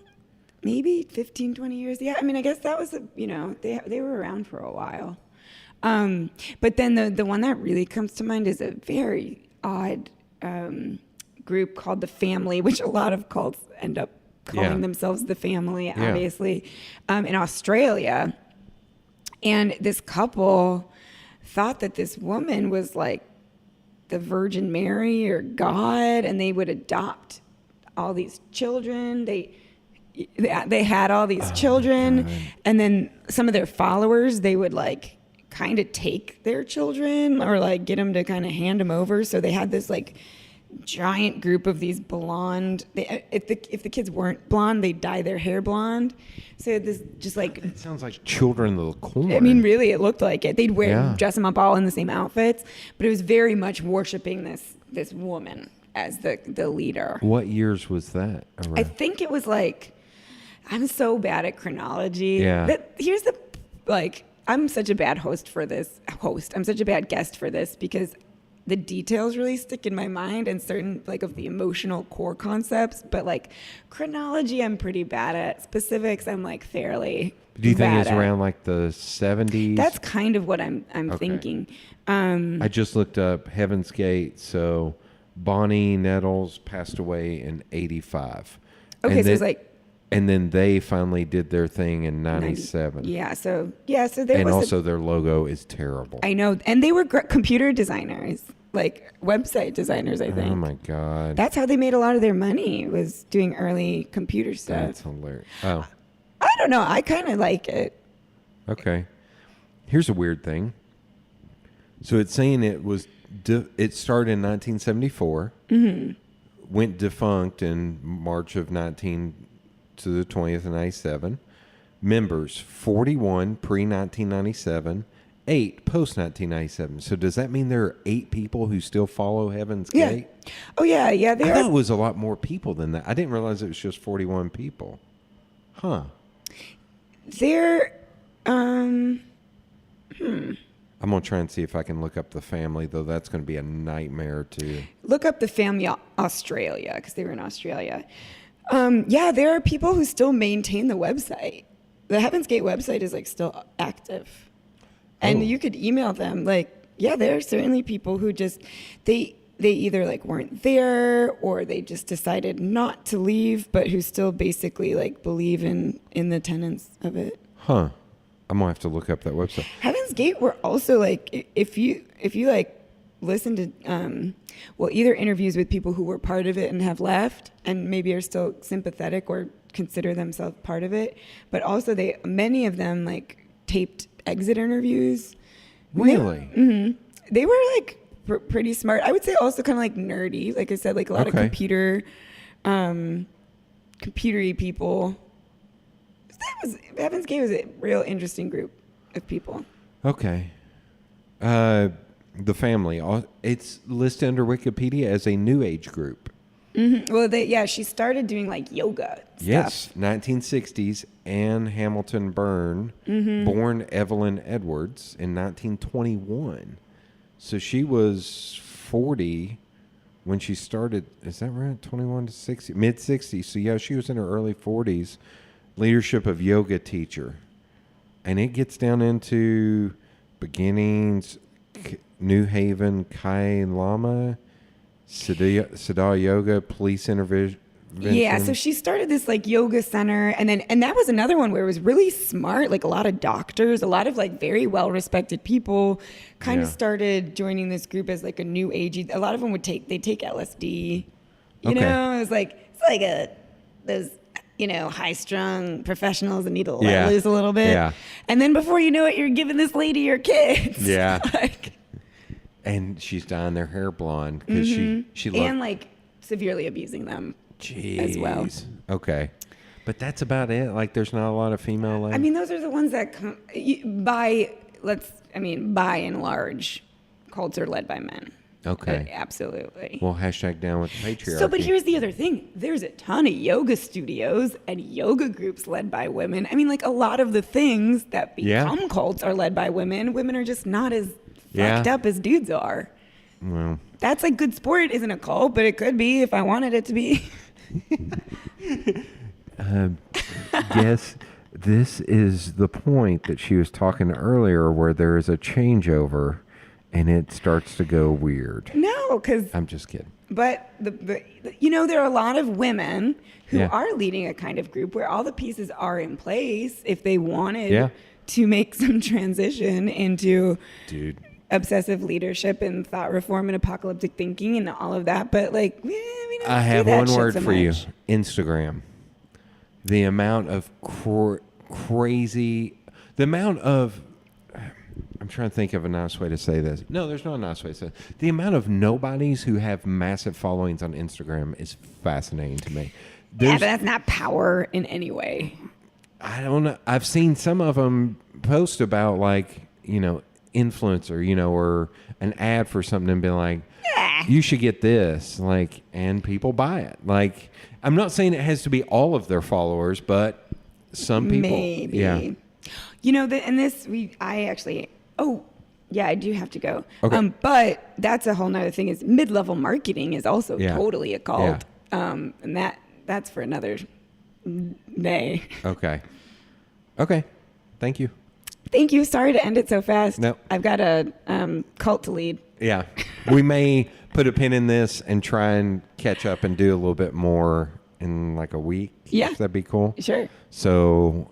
maybe 15, 20 years. Yeah, I mean, I guess that was, they were around for a while. But then the one that really comes to mind is a very odd group called The Family, which a lot of cults end up calling themselves The Family, obviously, in Australia. And this couple thought that this woman was like the Virgin Mary or God, and they would adopt all these children. They had all these children, and then some of their followers, they would like kind of take their children or like get them to kind of hand them over. So they had this like giant group of these blonde. If the kids weren't blonde, they'd dye their hair blonde. So this just like, It sounds like Children of the Corn. I mean, really, it looked like it. They'd dress them up all in the same outfits, but it was very much worshiping this woman as the leader. What years was that around? I think it was like, I'm so bad at chronology. Yeah. Here's the, like, I'm such a bad host for this. I'm such a bad guest for this because the details really stick in my mind and certain like of the emotional core concepts, but like chronology, I'm pretty bad at. Specifics, I'm like fairly. Do you think bad it's at. around like the 70s? That's kind of what I'm thinking. I just looked up Heaven's Gate. So Bonnie Nettles passed away in 85. Okay, so it's like. And then they finally did their thing in 97. Yeah, so there and was also their logo is terrible. I know, and they were computer designers, like website designers, I think. Oh my God. That's how they made a lot of their money, was doing early computer stuff. That's hilarious. Oh, I don't know. I kind of like it. okay. Here's a weird thing. So it's saying it started in 1974, went defunct in March of 19 to the 20th of 97. Members 41 pre-1997, 8 post-1997. So does that mean there are 8 people who still follow Heaven's Gate? Oh yeah. I thought it was a lot more people than that. I didn't realize it was just 41 people. Huh. They're I'm going to try and see if I can look up The Family, though that's going to be a nightmare too. look up The Family Australia because they were in Australia. There are people who still maintain the website. The Heaven's Gate website is like still active, and you could email them. Like, there are certainly people who just they either like weren't there or they just decided not to leave, but who still basically like believe in the tenets of it. Huh. I'm going to have to look up that website. Heaven's Gate were also like, if you like listen to either interviews with people who were part of it and have left and maybe are still sympathetic or consider themselves part of it, but also many of them like taped exit interviews. Really? They were like pretty smart. I would say also kind of like nerdy, like I said, like a lot of computery people. Heaven's Gate was a real interesting group of people. Okay. The Family. It's listed under Wikipedia as a New Age group. Mm-hmm. Well, she started doing like yoga stuff. Yes, 1960s. Anne Hamilton Byrne, born Evelyn Edwards in 1921. So she was 40 when she started. Is that right? 21 to 60, mid 60s. So she was in her early 40s. Leadership of yoga teacher, and it gets down into beginnings. New Haven, Kai Lama, Siddha Yoga, police intervention. Yeah, so she started this like yoga center, and that was another one where it was really smart. Like a lot of doctors, a lot of like very well respected people, kind of started joining this group as like a new agey. A lot of them take LSD. You know, it's like those high strung professionals that need to let loose a little bit. Yeah. And then before you know it, you're giving this lady your kids. Yeah. And she's dyeing their hair blonde because she loved... And like severely abusing them as well. Okay. But that's about it. Like there's not a lot of female led. I mean, those are the ones that by and large, cults are led by men. Okay. Absolutely. Well, hashtag down with the patriarchy. So, but here's the other thing. There's a ton of yoga studios and yoga groups led by women. I mean, like a lot of the things that become cults are led by women. Women are just not as fucked up as dudes are. Well, that's like Good Sport isn't a cult, but it could be if I wanted it to be. Yes, this is the point that she was talking earlier where there is a changeover and it starts to go weird. No, because I'm just kidding. But there are a lot of women who are leading a kind of group where all the pieces are in place if they wanted to make some transition into obsessive leadership and thought reform and apocalyptic thinking and all of that. But like, we don't I have do that one shit word so for you: much. Instagram. The amount of crazy, the amount of. I'm trying to think of a nice way to say this. No, there's not a nice way to say it. The amount of nobodies who have massive followings on Instagram is fascinating to me. Yeah, but that's not power in any way. I don't know. I've seen some of them post about like, influencer, or an ad for something and be like, you should get this, like, and people buy it. Like, I'm not saying it has to be all of their followers, but some people. Maybe. Yeah. I do have to go. Okay. But that's a whole nother thing is mid-level marketing is also totally a cult. Yeah. And that's for another day. Okay. Thank you. Thank you. Sorry to end it so fast. No. I've got a cult to lead. Yeah. We may put a pin in this and try and catch up and do a little bit more in like a week. Yeah. If that'd be cool. Sure. So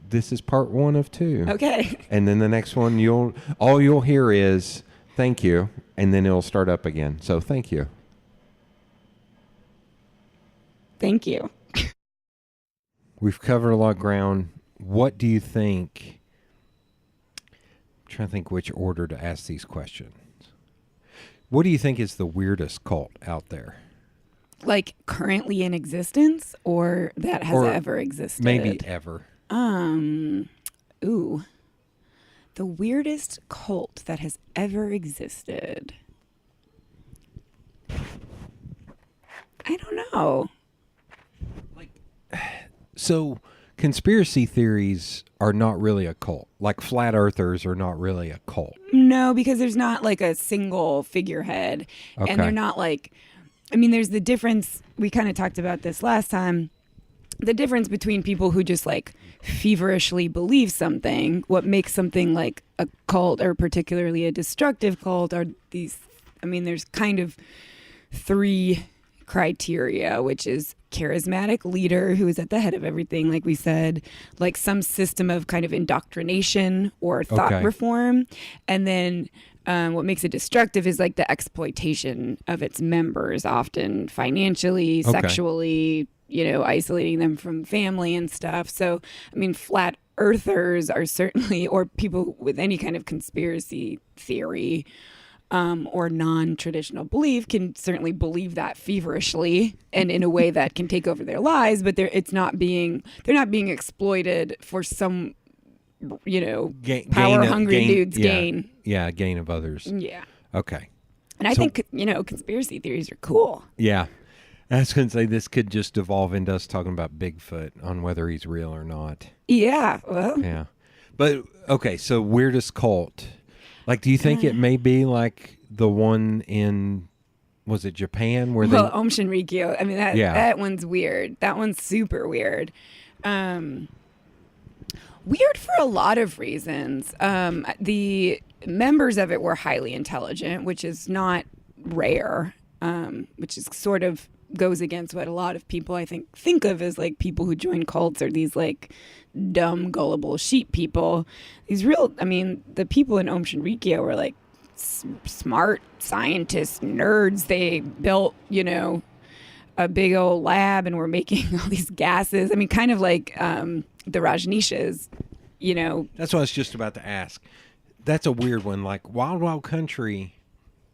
this is part 1 of 2. Okay. And then the next one, all you'll hear is thank you, and then it'll start up again. So thank you. Thank you. We've covered a lot of ground. What do you think? I'm trying to think which order to ask these questions. What do you think is the weirdest cult out there? Like currently in existence or that has ever existed? Maybe ever. The weirdest cult that has ever existed. I don't know. So conspiracy theories are not really a cult. Like flat earthers are not really a cult. No, because there's not like a single figurehead. Okay. And they're not like, there's the difference. We kind of talked about this last time. The difference between people who just like feverishly believe something, what makes something like a cult or particularly a destructive cult are these, there's kind of 3 criteria, which is charismatic leader who is at the head of everything, like we said, like some system of kind of indoctrination or thought reform. And then what makes it destructive is like the exploitation of its members, often financially, sexually, isolating them from family and stuff. So, flat earthers are certainly, or people with any kind of conspiracy theory or non-traditional belief can certainly believe that feverishly and in a way that can take over their lives, but they're not being exploited for some, power-hungry dude's gain. Yeah, gain of others. Yeah. Okay. And I think, conspiracy theories are cool. Yeah. I was going to say this could just evolve into us talking about Bigfoot on whether he's real or not. Yeah. Well. Yeah. But, okay, so weirdest cult. Like, do you think it may be like the one in, was it Japan? Where Om Shinrikyo. That one's weird. That one's super weird. Weird for a lot of reasons. The members of it were highly intelligent, which is not rare, which is sort of goes against what a lot of people I think of as like people who join cults are these like dumb, gullible sheep people. These real, the people in Om Shinrikyo were like smart scientists, nerds. They built, a big old lab and were making all these gases. Kind of like the Rajneeshas, That's what I was just about to ask. That's a weird one. Like Wild Wild Country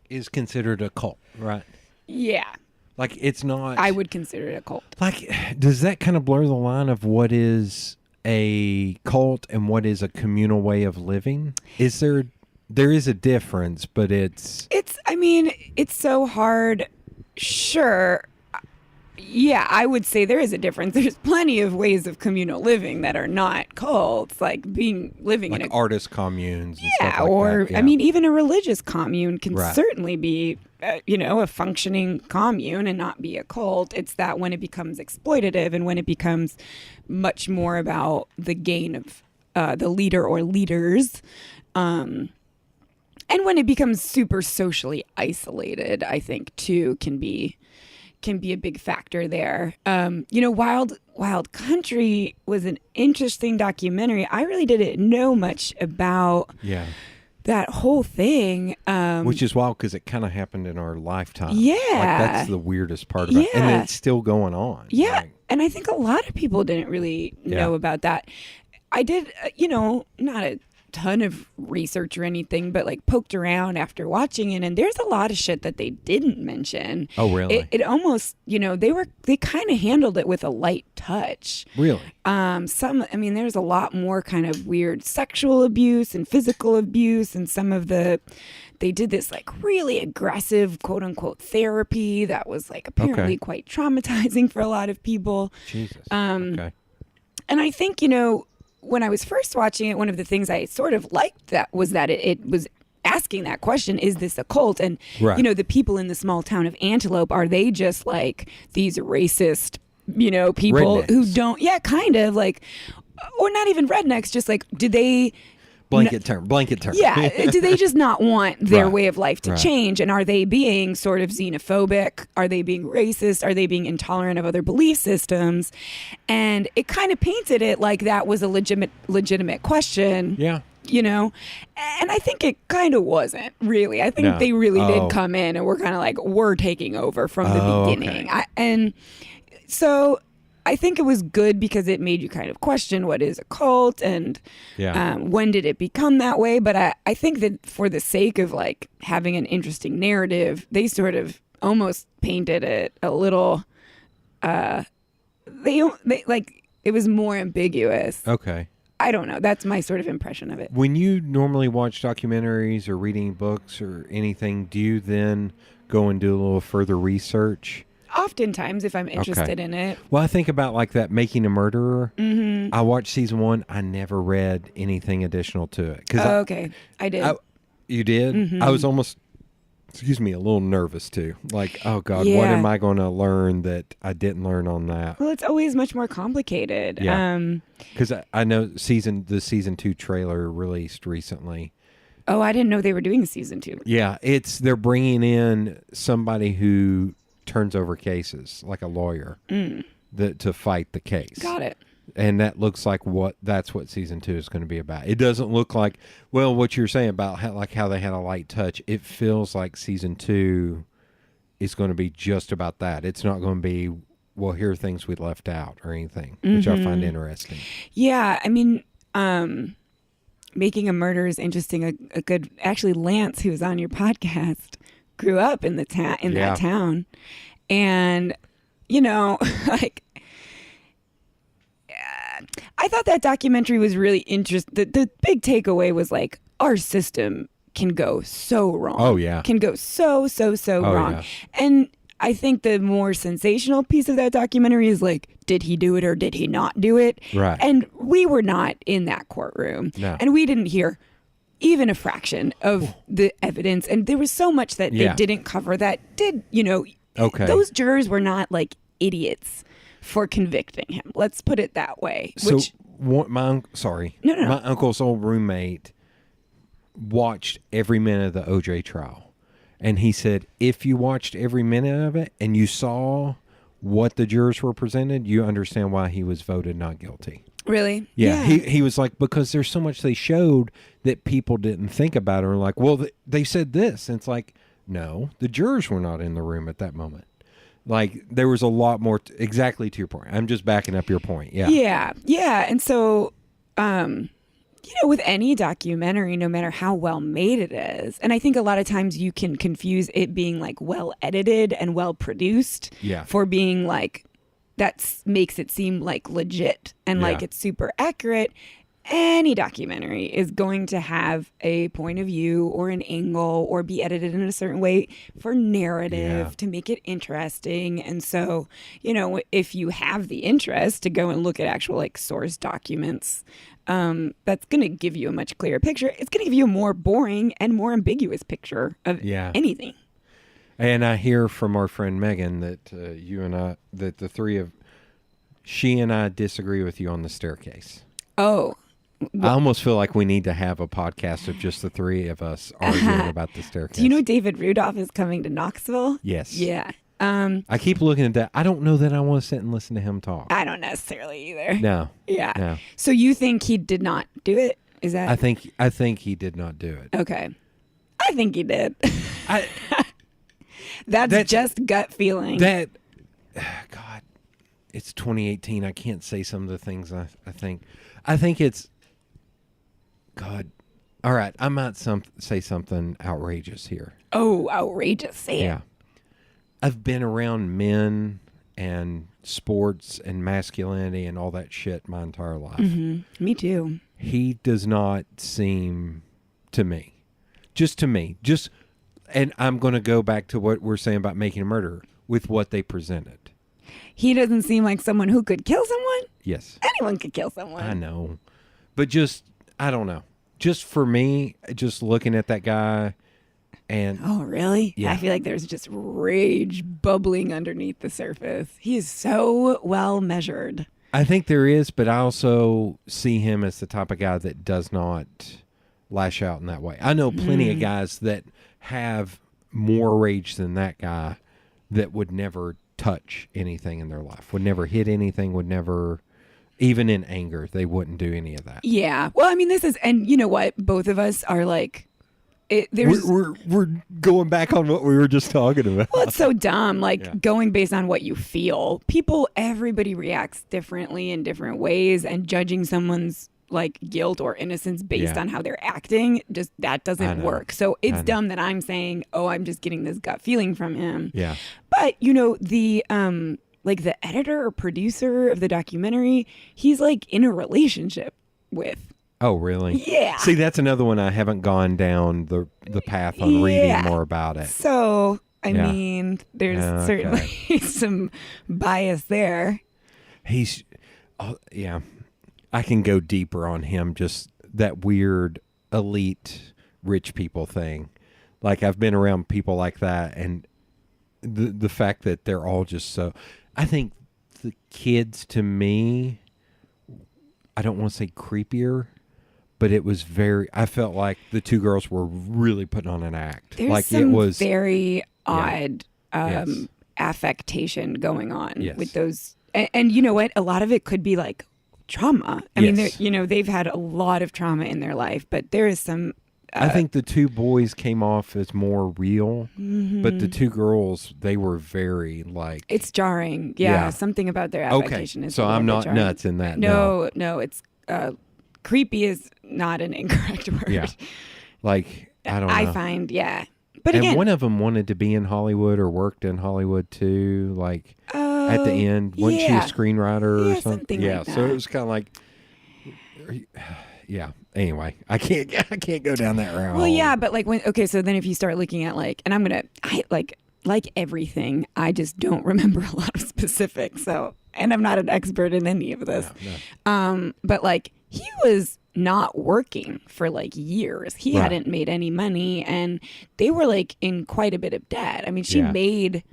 is considered a cult, right? Yeah. Like it's not. I would consider it a cult. Like, does that kind of blur the line of what is a cult and what is a communal way of living? Is there is a difference, but it's. I mean, it's so hard. Sure. Yeah, I would say there is a difference. There's plenty of ways of communal living that are not cults, like living Like in a artist communes and yeah, stuff like or that. Yeah. I mean, even a religious commune can Right. certainly be, a functioning commune and not be a cult. It's that when it becomes exploitative and when it becomes much more about the gain of the leader or leaders, and when it becomes super socially isolated, I think too can be a big factor there. Wild Country was an interesting documentary. I really didn't know much about Yeah. that whole thing. Which is wild because it kind of happened in our lifetime. Yeah. Like that's the weirdest part about it. And Yeah. it's still going on. Yeah. Like, And I think a lot of people didn't really know Yeah. about that. I did, not a ton of research or anything, but like poked around after watching it, and there's a lot of shit that they didn't mention. Oh, really? It almost, they kind of handled it with a light touch. really? There's a lot more kind of weird sexual abuse and physical abuse, and they did this like really aggressive quote unquote therapy that was like apparently Okay. quite traumatizing for a lot of people. Jesus. Um, okay. And I think, when I was first watching it, one of the things I sort of liked that was that it was asking that question, is this a cult? And, Right. the people in the small town of Antelope, are they just like these racist, people who Rednecks. don't, yeah, kind of like, or not even rednecks, just like, do they, Blanket term. yeah, do they just not want their Right. way of life to Right. change? And are they being sort of xenophobic? Are they being racist? Are they being intolerant of other belief systems? And it kind of painted it like that was a legitimate question. Yeah. And I think it kind of wasn't really. I think No. they really Oh. did come in and were kind of like, we're taking over from the Oh, beginning. okay. And so I think it was good because it made you kind of question what is a cult and Yeah. when did it become that way. But I think that for the sake of like having an interesting narrative, they sort of almost painted it a little, they like it was more ambiguous. Okay. I don't know. That's my sort of impression of it. When you normally watch documentaries or reading books or anything, do you then go and do a little further research? Oftentimes, if I'm interested in it. Well, I think about like that Making a Murderer. Mm-hmm. I watched season 1. I never read anything additional to it. Oh, okay. I did. You did? Mhm. I was almost, a little nervous too. Like, oh God, what Yeah. am I going to learn that I didn't learn on that? Well, it's always much more complicated. Yeah. Because I know the season 2 trailer released recently. Oh, I didn't know they were doing season 2. Yeah, they're bringing in somebody who turns over cases, like a lawyer, to fight the case. Got it. And that looks like that's what season 2 is going to be about. It doesn't look like, well, what you're saying about how they had a light touch. It feels like season 2 is going to be just about that. It's not going to be, well, here are things we left out or anything, which I find interesting. Yeah, I mean, Making a Murder is interesting. A good, actually, Lance, who was on your podcast, grew up in that town, and like. I thought that documentary was really interesting. The big takeaway was like our system can go so wrong. Oh, yeah. Can go so wrong. yeah. And I think the more sensational piece of that documentary is like, did he do it or did he not do it? Right. And we were not in that courtroom. No. And we didn't hear even a fraction of the evidence. And there was so much that Yeah. they didn't cover that did, Okay. those jurors were not like idiots for convicting him. Let's put it that way. So No. my uncle's old roommate watched every minute of the OJ trial, and he said if you watched every minute of it and you saw what the jurors were presented, you understand why he was voted not guilty. Really? Yeah. He was like, because there's so much they showed that people didn't think about it, or like, well, they said this, and it's like, no, the jurors were not in the room at that moment. Like, there was a lot more, exactly to your point. I'm just backing up your point. Yeah. Yeah. And so, with any documentary, no matter how well made it is, and I think a lot of times you can confuse it being like well edited and well produced Yeah. for being like, that makes it seem like legit and like Yeah. it's super accurate. any documentary is going to have a point of view or an angle or be edited in a certain way for narrative to make it interesting. And so, if you have the interest to go and look at actual like source documents, that's going to give you a much clearer picture. It's going to give you a more boring and more ambiguous picture of anything. And I hear from our friend Megan that she and I disagree with you on the staircase. Oh. I almost feel like we need to have a podcast of just the three of us arguing about the staircase. Do you know David Rudolph is coming to Knoxville? Yes. Yeah. I keep looking at that. I don't know that I want to sit and listen to him talk. I don't necessarily either. No. Yeah. No. So you think he did not do it? Is that? I think he did not do it. Okay. I think he did. That's just gut feeling. God, it's 2018. I can't say some of the things I think. I think it's, God. All right, I might say something outrageous here. Oh, outrageous. Say it. Yeah. I've been around men and sports and masculinity and all that shit my entire life. Mm-hmm. Me too. He does not seem to me, and I'm going to go back to what we're saying about Making a Murderer with what they presented. He doesn't seem like someone who could kill someone? Yes. Anyone could kill someone. I know. But I don't know. Just for me, just looking at that guy and... Oh, really? Yeah. I feel like there's just rage bubbling underneath the surface. He is so well measured. I think there is, but I also see him as the type of guy that does not lash out in that way. I know plenty of guys that have more rage than that guy that would never touch anything in their life, would never hit anything, would never, even in anger, they wouldn't do any of that. Yeah. Well, I mean, and you know what? Both of us are like, we're going back on what we were just talking about. Well, it's so dumb. Like going based on what you feel. Everybody reacts differently in different ways, and judging someone's like guilt or innocence based on how they're acting, just that doesn't work. So it's dumb that I'm saying, oh, I'm just getting this gut feeling from him. Yeah. But the like the editor or producer of the documentary, he's like in a relationship with. Oh, really? Yeah. See, that's another one I haven't gone down the path on reading more about it. So, I mean, there's certainly some bias there. I can go deeper on him, just that weird elite rich people thing. Like, I've been around people like that, and the fact that they're all just so... I think the kids, to me, I don't want to say creepier, but it was I felt like the two girls were really putting on an act. There's like some it was very odd affectation going on with those. And you know what? A lot of it could be like trauma. I mean, they've had a lot of trauma in their life, but there is some... I think the two boys came off as more real, but the two girls, they were very like... It's jarring. Yeah. Something about their affectation is so I'm not jarring. Nuts in that. No, it's... creepy is not an incorrect word. Yeah. Like, I don't know. I find, But again... And one of them wanted to be in Hollywood or worked in Hollywood too, like... at the end, wasn't she a screenwriter or something? Like that. So it was kind of like, Anyway, I can't go down that route. Well, but like so then if you start looking at like, and I like everything, I just don't remember a lot of specifics. So, and I'm not an expert in any of this. No. But like he was not working for like years. He hadn't made any money, and they were like in quite a bit of debt. I mean, she made,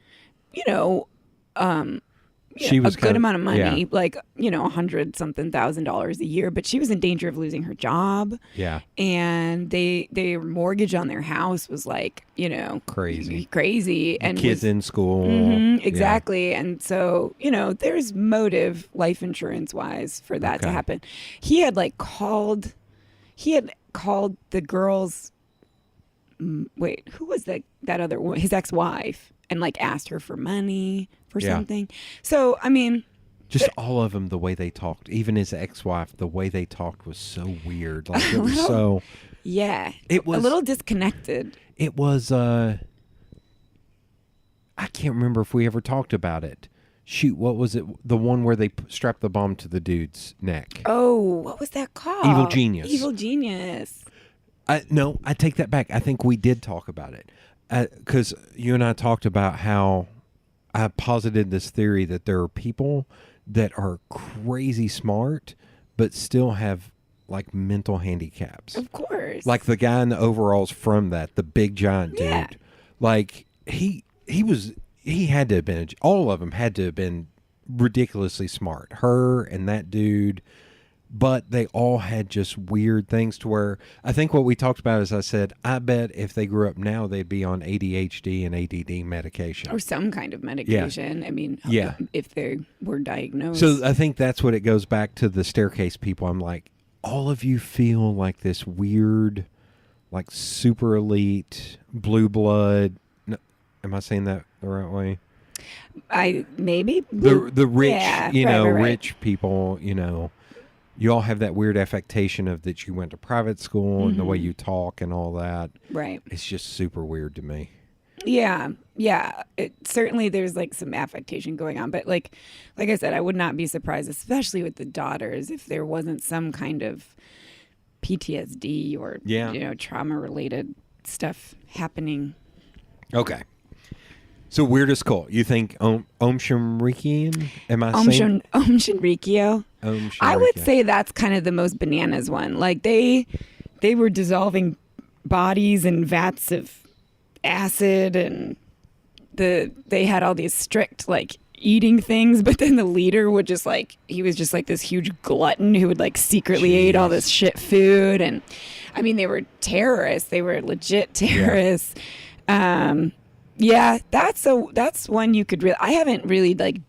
she was a good amount of money, like, $100,000 a year, but she was in danger of losing her job. Yeah. And their mortgage on their house was like, crazy. And kids in school. Exactly. Yeah. And so, there's motive life insurance wise for that to happen. He had called the girls. Wait, who was that other one? His ex-wife, and asked her for money for something. So, I mean, just all of them, the way they talked, even his ex-wife, the way they talked was so weird. Like it was so, it was a little disconnected. It was, I can't remember if we ever talked about it. shoot, what was it? The one where they strapped the bomb to the dude's neck. Oh, what was that called? Evil Genius. Evil Genius. No, I take that back. I think we did talk about it. Because you and I talked about how I posited this theory that there are people that are crazy smart, but still have like mental handicaps. Of course. Like the guy in the overalls from that, the big giant dude. Yeah. Like he had to have been, all of them had to have been ridiculously smart. Her and that dude, but they all had just weird things to where I think what we talked about is I said, I bet if they grew up now, they'd be on ADHD and ADD medication. Or some kind of medication. Yeah. I mean, yeah. If they were diagnosed. So I think that's what it goes back to the staircase people. I'm like, all of you feel like this weird, like super elite, blue blood. No, am I saying that the right way? Maybe. The rich, right. rich people, you all have that weird affectation of that you went to private school and the way you talk and all that. Right. It's just super weird to me. Yeah. Certainly there's like some affectation going on, but like I said, I would not be surprised, especially with the daughters, if there wasn't some kind of PTSD or trauma related stuff happening. Okay. So weirdest cult, you think Om Shinrikyo? Am I saying Om Shinrikyo? I would say that's kind of the most bananas one. Like they were dissolving bodies in vats of acid, and they had all these strict like eating things, but then the leader would just like, he was just like this huge glutton who would like secretly eat all this shit food. And I mean, they were terrorists. They were legit terrorists. Yeah, that's one you could really, I haven't really like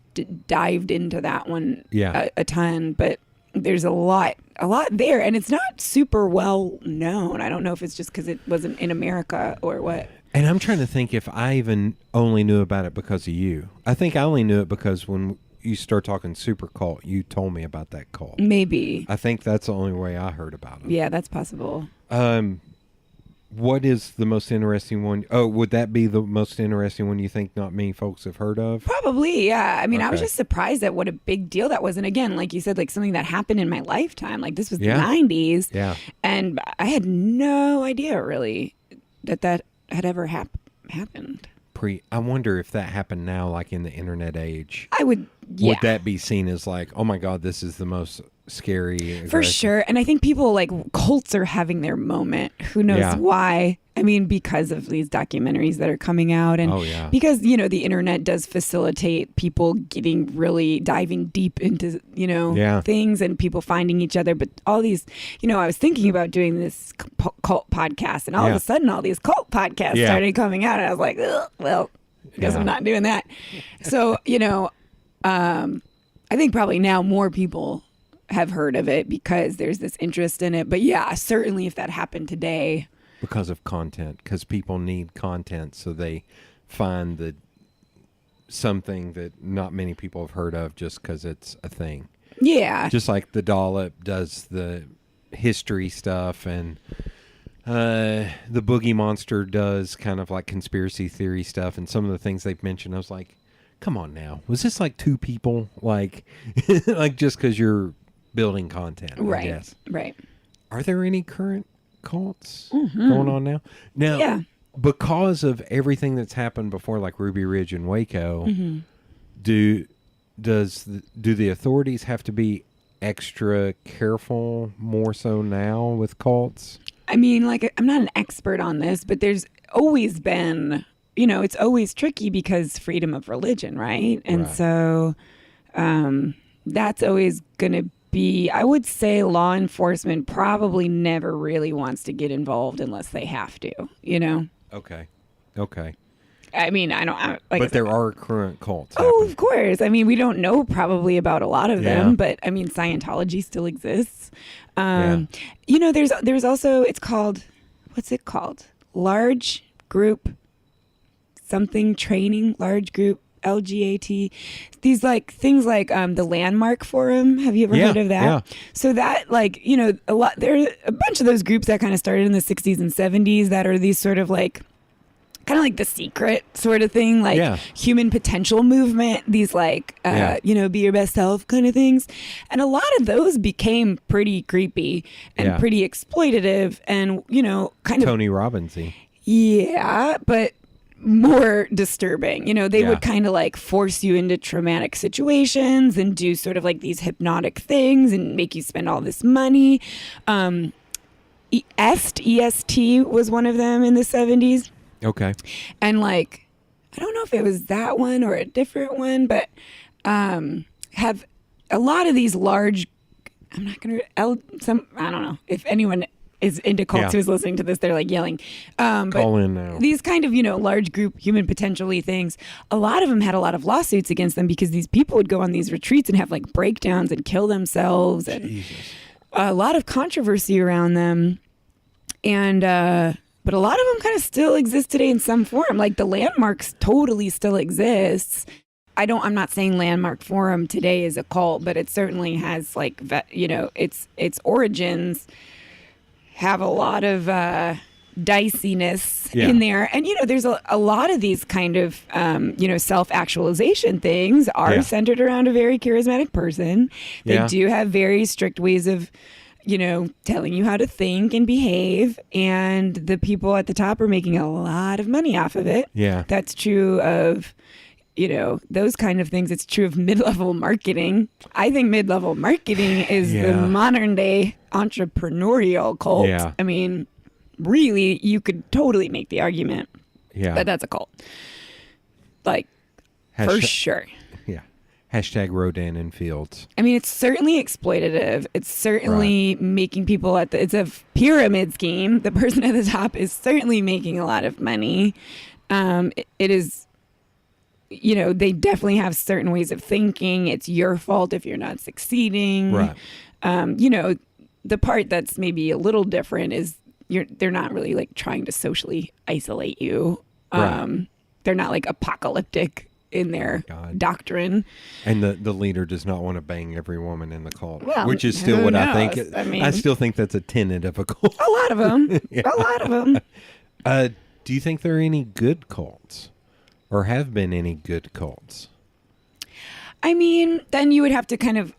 dived into that one a ton, but there's a lot there, and it's not super well known. I don't know if it's just because it wasn't in America or what. And I'm trying to think if I even only knew about it because of you. I think I only knew it because when you start talking super cult, you told me about that cult. Maybe. I think that's the only way I heard about it. Yeah, that's possible. What is the most interesting one? Oh, would that be the most interesting one you think not many folks have heard of? Probably, yeah. I mean, I was Okay. just surprised at what a big deal that was. And again, like you said, like something that happened in my lifetime. Like this was the 90s. Yeah. And I had no idea really that had ever happened. I wonder if that happened now, like in the internet age. I would, yeah. Would that be seen as like, oh my God, this is the most scary? For aggressive- sure. And I think people like cults are having their moment. Who knows why? I mean, because of these documentaries that are coming out, and because, the internet does facilitate people diving deep into, things, and people finding each other. But all these, I was thinking about doing this cult podcast, and all of a sudden all these cult podcasts started coming out, and I was like, ugh, well, I guess I'm not doing that. So, I think probably now more people have heard of it because there's this interest in it. But yeah, certainly if that happened today. Because of content, because people need content, so they find something that not many people have heard of just because it's a thing. Yeah. Just like the Dollop does the history stuff, and the Boogie Monster does kind of like conspiracy theory stuff, and some of the things they've mentioned, I was like, come on now. Was this like two people? Like, like just because you're building content, I guess. Right. Are there any current cults going on now? Now, because of everything that's happened before, like Ruby Ridge and Waco, do the authorities have to be extra careful more so now with cults? I mean, like, I'm not an expert on this, but there's always been, it's always tricky because freedom of religion, right? And so that's always going to be, I would say law enforcement probably never really wants to get involved unless they have to, Okay. I mean, but there are current cults. Oh, of course. I mean, we don't know probably about a lot of them, but I mean, Scientology still exists. There's also, what's it called? Large group something training, large group LGAT, these like things like the Landmark Forum. Have you ever heard of that? Yeah. So that there are a bunch of those groups that kind of started in the 60s and 70s that are these sort of like kind of like The Secret sort of thing, like human potential movement, these like, be your best self kind of things. And a lot of those became pretty creepy and pretty exploitative and, kind of Tony Robbins-y. Yeah, but more disturbing. They would kind of like force you into traumatic situations and do sort of like these hypnotic things and make you spend all this money. EST was one of them in the 70s. Okay. And like, I don't know if it was that one or a different one, but have a lot of these large, I don't know if anyone is into cults who's listening to this, they're like yelling. Call in now. These kind of, large group human potentially things, a lot of them had a lot of lawsuits against them because these people would go on these retreats and have like breakdowns and kill themselves. And a lot of controversy around them. And, but a lot of them kind of still exist today in some form. Like the Landmarks totally still exists. I'm not saying Landmark Forum today is a cult, but it certainly has like, its origins have a lot of diciness in there. And, there's a lot of these kind of, self-actualization things are centered around a very charismatic person. They do have very strict ways of, telling you how to think and behave. And the people at the top are making a lot of money off of it. Yeah. That's true of, those kind of things. It's true of mid-level marketing. I think mid-level marketing is the modern day entrepreneurial cult. Yeah. I mean, really, you could totally make the argument that that's a cult. Like, for sure. Yeah. Hashtag Rodan and Fields. I mean, it's certainly exploitative. It's certainly making people it's a pyramid scheme. The person at the top is certainly making a lot of money. It is, they definitely have certain ways of thinking. It's your fault if you're not succeeding. Right. The part that's maybe a little different is they're not really like trying to socially isolate you. They're not like apocalyptic in their doctrine. And the leader does not want to bang every woman in the cult, well, which is still what knows? I think. I still think that's a tenet of a cult. A lot of them. A lot of them. Do you think there are any good cults or have been any good cults? I mean, then you would have to kind of,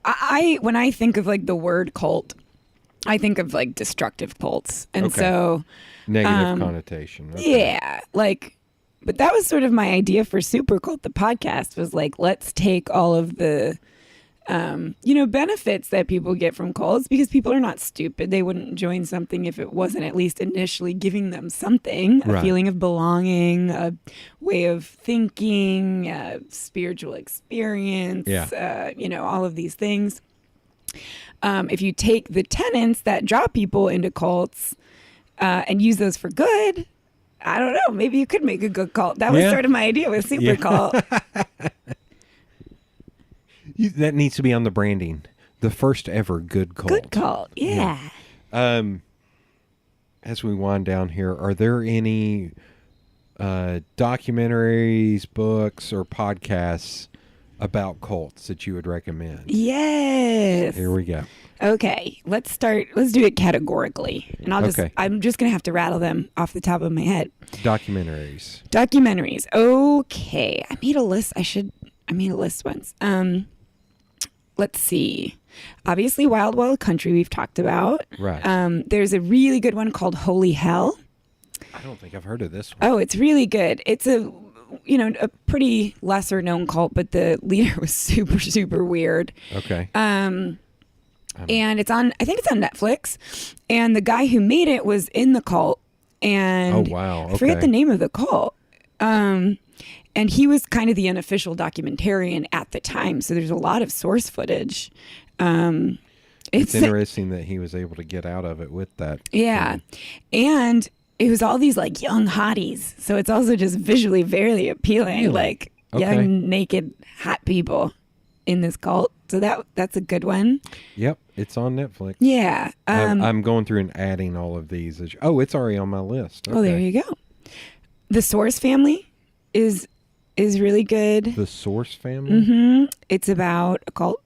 when I think of like the word cult, I think of like destructive cults. And so. Negative connotation. Okay. Yeah. Like, but that was sort of my idea for Super Cult, the podcast, was like, let's take all of the, benefits that people get from cults, because people are not stupid. They wouldn't join something if it wasn't at least initially giving them something, a feeling of belonging, a way of thinking, a spiritual experience, all of these things. If you take the tenets that draw people into cults and use those for good, I don't know, maybe you could make a good cult. That was sort of my idea with Super Cult. That needs to be on the branding. The first ever good cult. Good cult, yeah. As we wind down here, are there any documentaries, books, or podcasts about cults that you would recommend? Yes. Here we go. Okay, let's do it categorically. And I'm just going to have to rattle them off the top of my head. Documentaries. Okay. I made a list. I made a list once. Let's see. Obviously, Wild Wild Country we've talked about. Right. There's a really good one called Holy Hell. I don't think I've heard of this one. Oh, it's really good. It's a pretty lesser known cult, but the leader was super, super weird. Okay. And I think it's on Netflix. And the guy who made it was in the cult. And oh, wow. Okay. I forget the name of the cult. And he was kind of the unofficial documentarian at the time. So there's a lot of source footage. It's interesting that he was able to get out of it with that. Yeah. And it was all these like young hotties. So it's also just visually very appealing. Really? Like young, naked, hot people in this cult. So that's a good one. Yep. It's on Netflix. Yeah. I'm going through and adding all of these. Oh, it's already on my list. Okay. Oh, there you go. The Source Family is really good. The Source Family? Mm-hmm. It's about a cult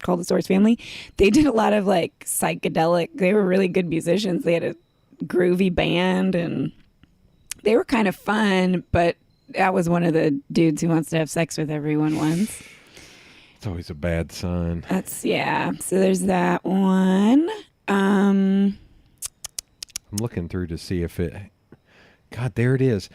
called the Source Family. They did a lot of like psychedelic. They were really good musicians. They had a groovy band, and They were kind of fun, but that was one of the dudes who wants to have sex with everyone once. It's always a bad sign. Yeah. So there's that one. I'm looking through to see if it... God, there it is.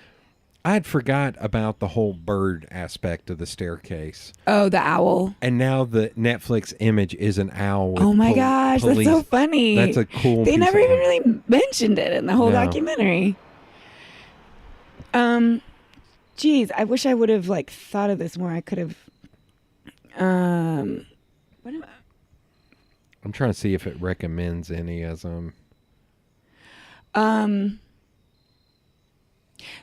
I'd forgot about the whole bird aspect of the staircase. Oh, the owl. And now the Netflix image is an owl with Oh my gosh, police. that's so funny. That's a cool They piece never of even art. really mentioned it in the whole No. documentary. Geez, I wish I would have like thought of this more. I could have. What am I? I'm trying to see if it recommends any as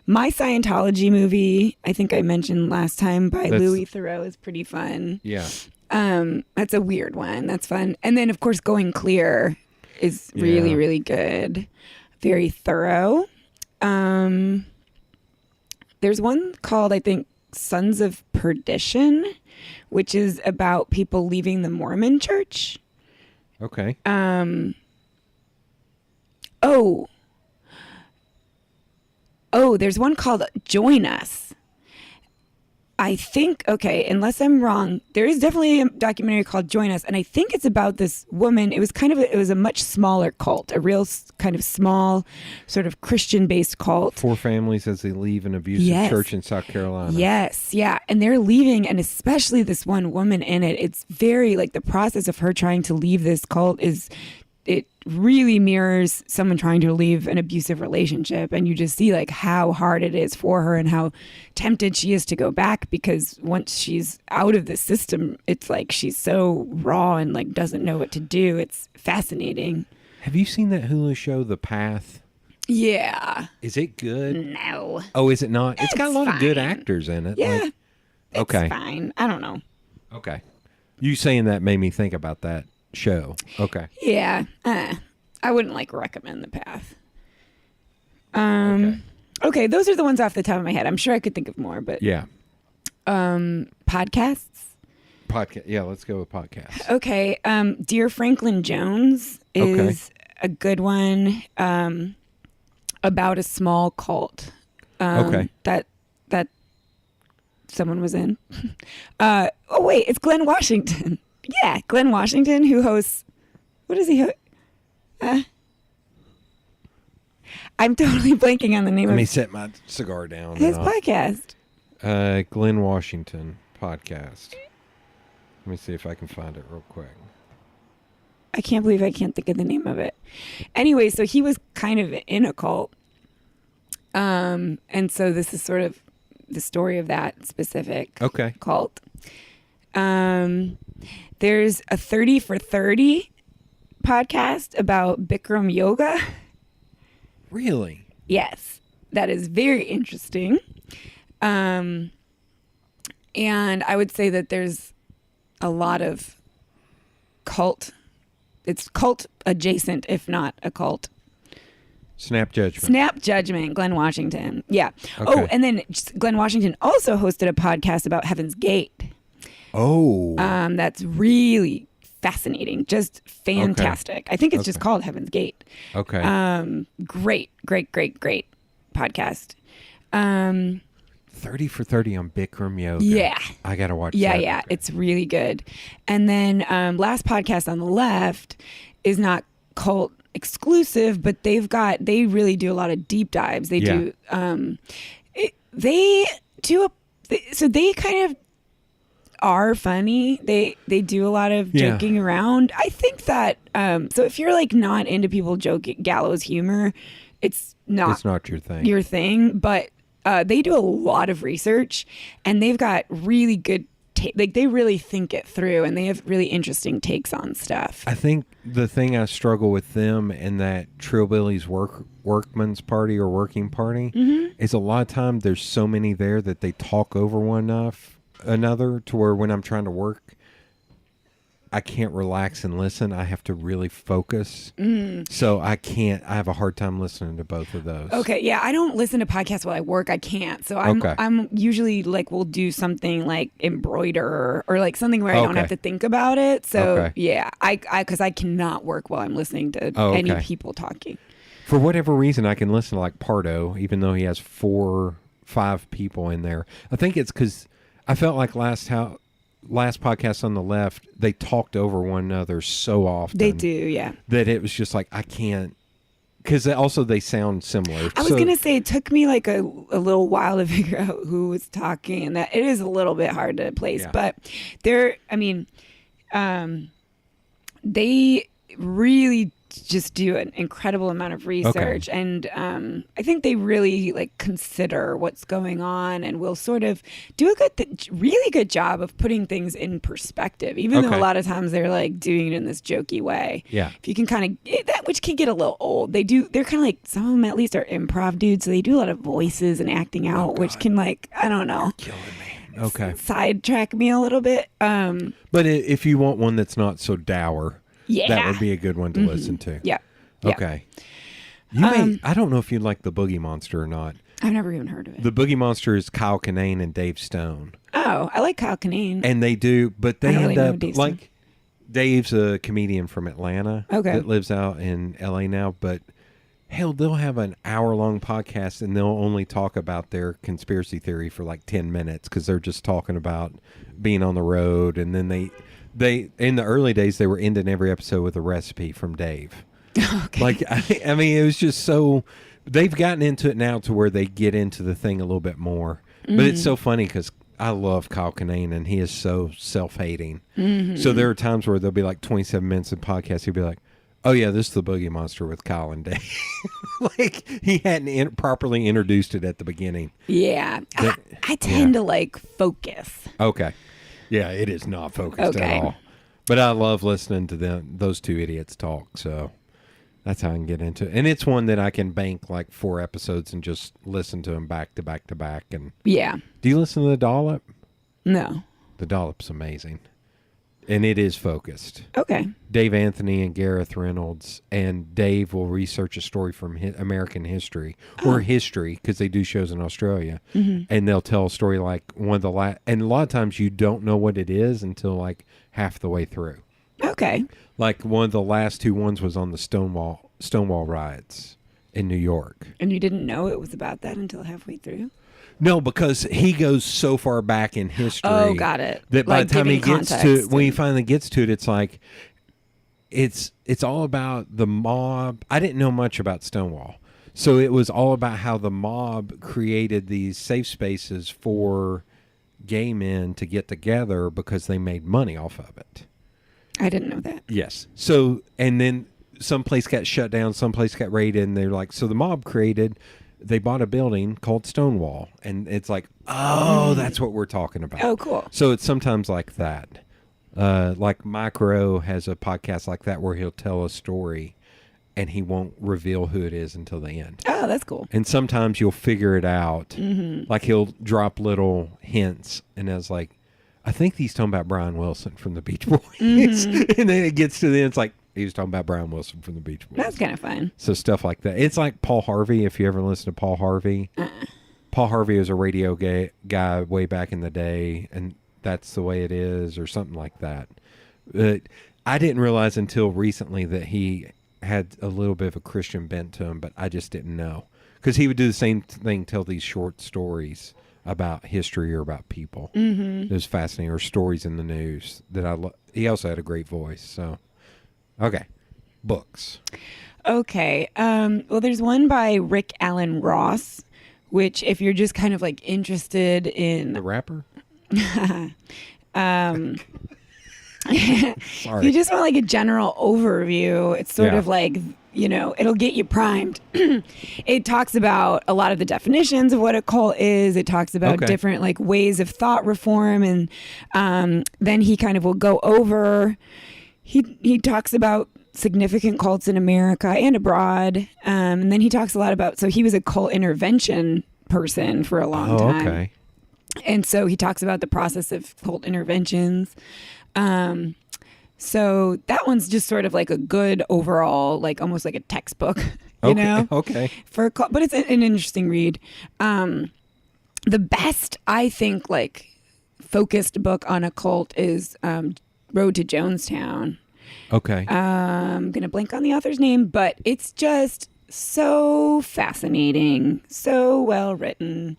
My Scientology movie, I think I mentioned last time, by That's- Louis Theroux, is pretty fun. Yeah. That's a weird one. That's fun. And then, of course, Going Clear is really, Yeah. really good. Very thorough. There's one called, I think, Sons of Perdition, which is about people leaving the Mormon church. Okay. There's one called Join Us. I think, okay, unless I'm wrong, there is definitely a documentary called Join Us, and I think it's about this woman. It was a much smaller cult, a real kind of small, sort of Christian-based cult. 4 families as they leave an abusive Yes. church in South Carolina. Yes, yeah, and they're leaving, and especially this one woman in it. It's very like the process of her trying to leave this cult it really mirrors someone trying to leave an abusive relationship, and you just see like how hard it is for her and how tempted she is to go back, because once she's out of the system, it's like she's so raw and like doesn't know what to do. It's fascinating. Have you seen that Hulu show, The Path? Yeah. Is it good? No. Oh, is it not? It's got a lot of good fine. actors in it. Yeah. Like- It's okay. fine. I don't know. Okay. You saying that made me think about that show. Okay. Yeah. I wouldn't like recommend The Path. Okay. Okay, those are the ones off the top of my head. I'm sure I could think of more, but Yeah. podcasts. Podcast. Yeah, let's go with podcasts. Okay, Dear Franklin Jones is a good one about a small cult. Okay. That someone was in. Oh wait, it's Glenn Washington. Yeah, Glenn Washington, who hosts. What is he? I'm totally blanking on the name Let me of set my cigar down. his and I'll- podcast. Glenn Washington podcast. Let me see if I can find it real quick. I can't believe I can't think of the name of it. Anyway, so he was kind of in a cult. And so this is sort of the story of that specific Okay. cult. There's a 30 for 30 podcast about Bikram yoga. Really? Yes, that is very interesting. And I would say that there's a lot of cult. It's cult adjacent, if not a cult. Snap Judgment. Snap Judgment, Glenn Washington. Yeah. Okay. Oh, and then Glenn Washington also hosted a podcast about Heaven's Gate. Oh. That's really fascinating. Just fantastic. I think it's just Okay. called Heaven's Gate. Okay. Great podcast. 30 for 30 on Bikram yoga. Yeah. I got to watch Yeah, that. yeah. It's really good. And then last podcast on the left is not cult exclusive, but they really do a lot of deep dives. They do so they kind of are funny. They do a lot of Yeah. joking around. I think that so if you're like not into people joking gallows humor, it's It's not your thing. your thing, but they do a lot of research, and they've got really good like they really think it through, and they have really interesting takes on stuff. I think the thing I struggle with them and that Trillbillies Workman's Party or Working Party is a lot of time there's so many there that they talk over one another to where when I'm trying to work, I can't relax and listen. I have to really focus. So I have a hard time listening to both of those. Okay, yeah, I don't listen to podcasts while I work. I can't. So Okay. I'm usually like we'll do something like embroider or like something where I don't Okay. have to think about it. So Okay. yeah, I because I cannot work while I'm listening to Oh, any okay. people talking. For whatever reason, I can listen to like Pardo, even though he has 4-5 people in there. I think it's because I felt like last podcast on the left, they talked over one another so often. They do, yeah. That it was just like, I can't, because also they sound similar. I was going to say, it took me like a little while to figure out who was talking, and that it is a little bit hard to place, but they really just do an incredible amount of research, and I think they really like consider what's going on, and will sort of do a really good job of putting things in perspective, even though a lot of times they're like doing it in this jokey way. Yeah, if you can kind of that, which can get a little old. They're kind of like, some of them at least are improv dudes, so they do a lot of voices and acting out, which can, like, I don't know, you're killing me. Okay, sidetrack me a little bit. But if you want one that's not so dour. Yeah. That would be a good one to listen to. Yeah. Okay. I don't know if you like the Boogie Monster or not. I've never even heard of it. The Boogie Monster is Kyle Kinane and Dave Stone. Oh, I like Kyle Kinane. And they do, but they end up, Dave like, Stone. Dave's a comedian from Atlanta that lives out in LA now, but hell, they'll have an hour-long podcast and they'll only talk about their conspiracy theory for like 10 minutes because they're just talking about being on the road, and then they in the early days they were ending every episode with a recipe from Dave. Okay. Like I mean, it was just so, they've gotten into it now to where they get into the thing a little bit more. But it's so funny because I love Kyle Kinane and he is so self-hating. So there are times where there'll be like 27 minutes of podcast. He'll be like, "Oh yeah, this is the Boogie Monster with Kyle and Dave." Like he hadn't properly introduced it at the beginning. Yeah, I tend to like focus. Okay. Yeah, it is not focused at all. But I love listening to those two idiots talk, so that's how I can get into it. And it's one that I can bank like 4 episodes and just listen to them back to back to back. And yeah. Do you listen to The Dollop? No. The Dollop's amazing. And it is focused. Okay. Dave Anthony and Gareth Reynolds, and Dave will research a story from American history or history, because they do shows in Australia, and they'll tell a story like one of the last, and a lot of times you don't know what it is until like half the way through. Okay. Like one of the last 2 ones was on the Stonewall riots in New York. And you didn't know it was about that until halfway through? No, because he goes so far back in history. Oh, got it. That by like the time he gets to when he and... finally gets to it, it's like it's all about the mob. I didn't know much about Stonewall, so it was all about how the mob created these safe spaces for gay men to get together because they made money off of it. I didn't know that. Yes. So, and then some place got shut down, some place got raided, and they're like, so the mob they bought a building called Stonewall, and it's like, oh, that's what we're talking about. Oh, cool. So it's sometimes like that. Like Micro has a podcast like that where he'll tell a story and he won't reveal who it is until the end. Oh, that's cool. And sometimes you'll figure it out. Like he'll drop little hints, and I was like, I think he's talking about Brian Wilson from the Beach Boys. And then it gets to the end, it's like, he was talking about Brian Wilson from the Beach Boys. That's kind of fun. So stuff like that. It's like Paul Harvey, if you ever listen to Paul Harvey. Paul Harvey was a radio guy way back in the day, and that's the way it is, or something like that. But I didn't realize until recently that he had a little bit of a Christian bent to him, but I just didn't know. Because he would do the same thing, tell these short stories about history or about people. It was fascinating. Or stories in the news that he also had a great voice, so... Okay. Books. Okay. Well, there's one by Rick Allen Ross, which if you're just kind of like interested in... The rapper? Sorry. Sorry. You just want like a general overview. It's sort of like, it'll get you primed. It talks about a lot of the definitions of what a cult is. It talks about different like ways of thought reform. And then he kind of will go over... He talks about significant cults in America and abroad. And then he talks a lot about, so he was a cult intervention person for a long time. Okay. And so he talks about the process of cult interventions. So that one's just sort of like a good overall, like almost like a textbook, you know? Okay. But it's an interesting read. The best, I think, like focused book on a cult is Road to Jonestown. Okay. I'm going to blank on the author's name, but it's just so fascinating, so well written.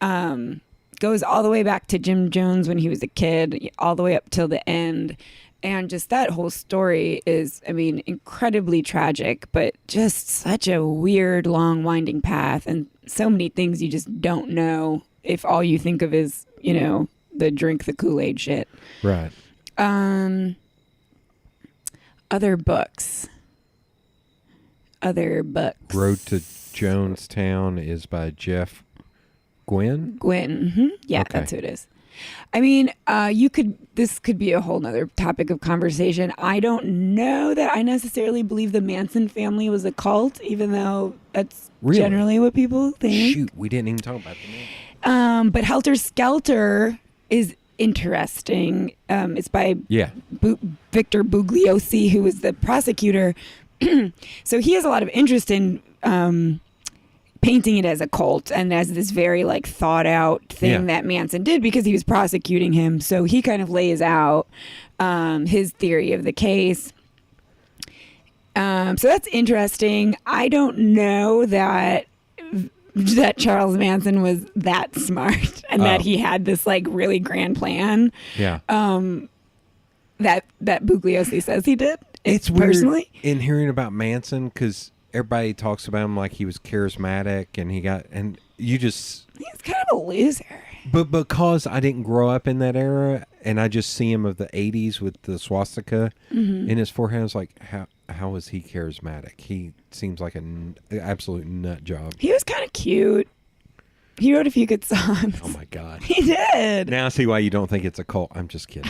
Goes all the way back to Jim Jones when he was a kid, all the way up till the end. And just that whole story is, I mean, incredibly tragic, but just such a weird, long, winding path. And so many things you just don't know if all you think of is, you know, the drink the Kool-Aid shit. Right. Other books. Road to Jonestown is by Jeff Gwynne? Mm-hmm. Yeah, Okay. that's who it is. I mean, this could be a whole nother topic of conversation. I don't know that I necessarily believe the Manson family was a cult, even though that's Really? generally what people think. Shoot, we didn't even talk about the name. But Helter Skelter is interesting. It's by Victor Bugliosi, who was the prosecutor. So he has a lot of interest in painting it as a cult and as this very like thought out thing that Manson did because he was prosecuting him. So he kind of lays out his theory of the case. So that's interesting. I don't know that Charles Manson was that smart and that he had this like really grand plan. Yeah. That Bugliosi says he did. It's personally weird in hearing about Manson because everybody talks about him like he was charismatic and he's kind of a loser. But because I didn't grow up in that era and I just see him of the 80s with the swastika in his forehead, I was like, how was he charismatic? He seems like an absolute nut job. He was kind of cute. He wrote a few good songs. Oh my God. He did. Now I see why you don't think it's a cult. I'm just kidding.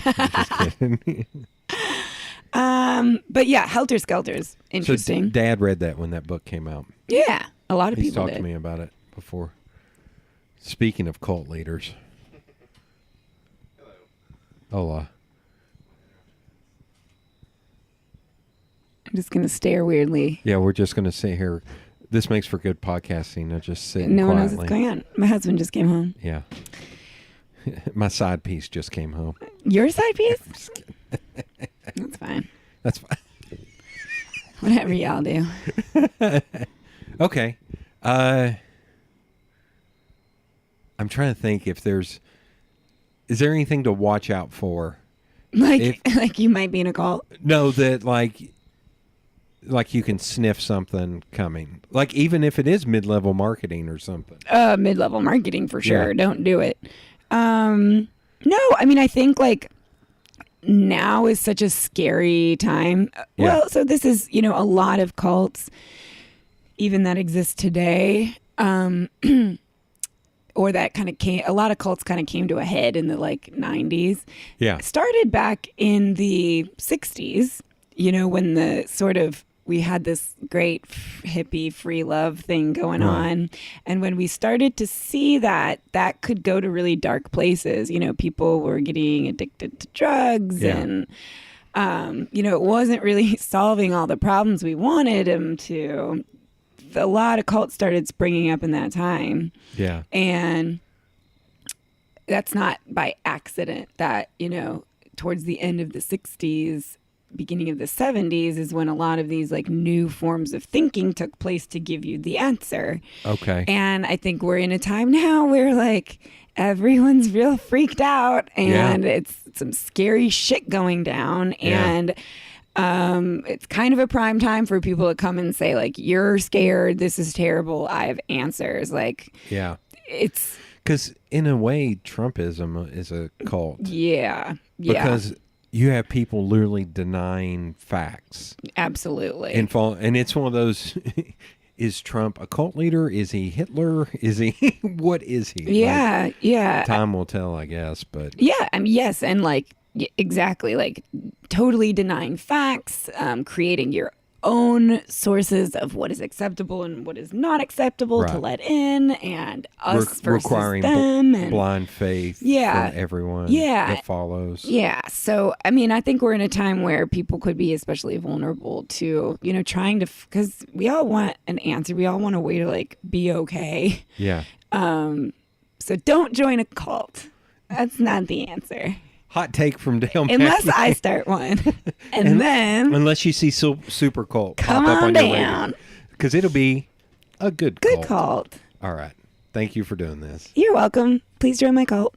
But yeah, Helter Skelter is interesting. So Dad read that when that book came out. Yeah, a lot of He's people talked to me about it before. Speaking of cult leaders. Hola. I'm just going to stare weirdly. Yeah, we're just going to sit here. This makes for good podcasting. I just sit No one quietly. knows what's going on. My husband just came home. Yeah. My side piece just came home. Your side piece? I'm just kidding. That's fine. That's fine. Whatever y'all do. Okay. I'm trying to think if is there anything to watch out for? Like you might be in a cult. No, that like you can sniff something coming. Like even if it is mid-level marketing or something. Mid-level marketing for sure. Yeah. Don't do it. No, I mean, I think like now is such a scary time. Yeah. Well, so this is, you know, a lot of cults, even that exist today, or that kind of a lot of cults kind of came to a head in the like 90s. Yeah. Started back in the 60s, you know, when we had this great hippie free love thing going on. And when we started to see that could go to really dark places, you know, people were getting addicted to drugs and, you know, it wasn't really solving all the problems we wanted them to. A lot of cults started springing up in that time. Yeah. And that's not by accident that, you know, towards the end of the 60s, beginning of the 70s is when a lot of these like new forms of thinking took place to give you the answer. Okay. And I think we're in a time now where like everyone's real freaked out and it's some scary shit going down and it's kind of a prime time for people to come and say like, you're scared, this is terrible, I have answers. Like it's because in a way Trumpism is a cult. Because you have people literally denying facts. Absolutely. And it's one of those, is Trump a cult leader? Is he Hitler? Is he, what is he? Yeah, like, time will tell, I guess, but. Yeah, I mean, yes, and like, exactly, like totally denying facts, creating your own sources of what is acceptable and what is not acceptable to let in, and us versus requiring them, and blind faith from everyone that follows. Yeah, so I mean, I think we're in a time where people could be especially vulnerable to, you know, trying to, because we all want an answer, we all want a way to like be okay. Yeah. So don't join a cult. That's not the answer. Hot take from Dale Mackey. Unless I start one. And then unless you see Super Cult come pop up on on your down. radio. Because it'll be a good Good cult. All right. Thank you for doing this. You're welcome. Please join my cult.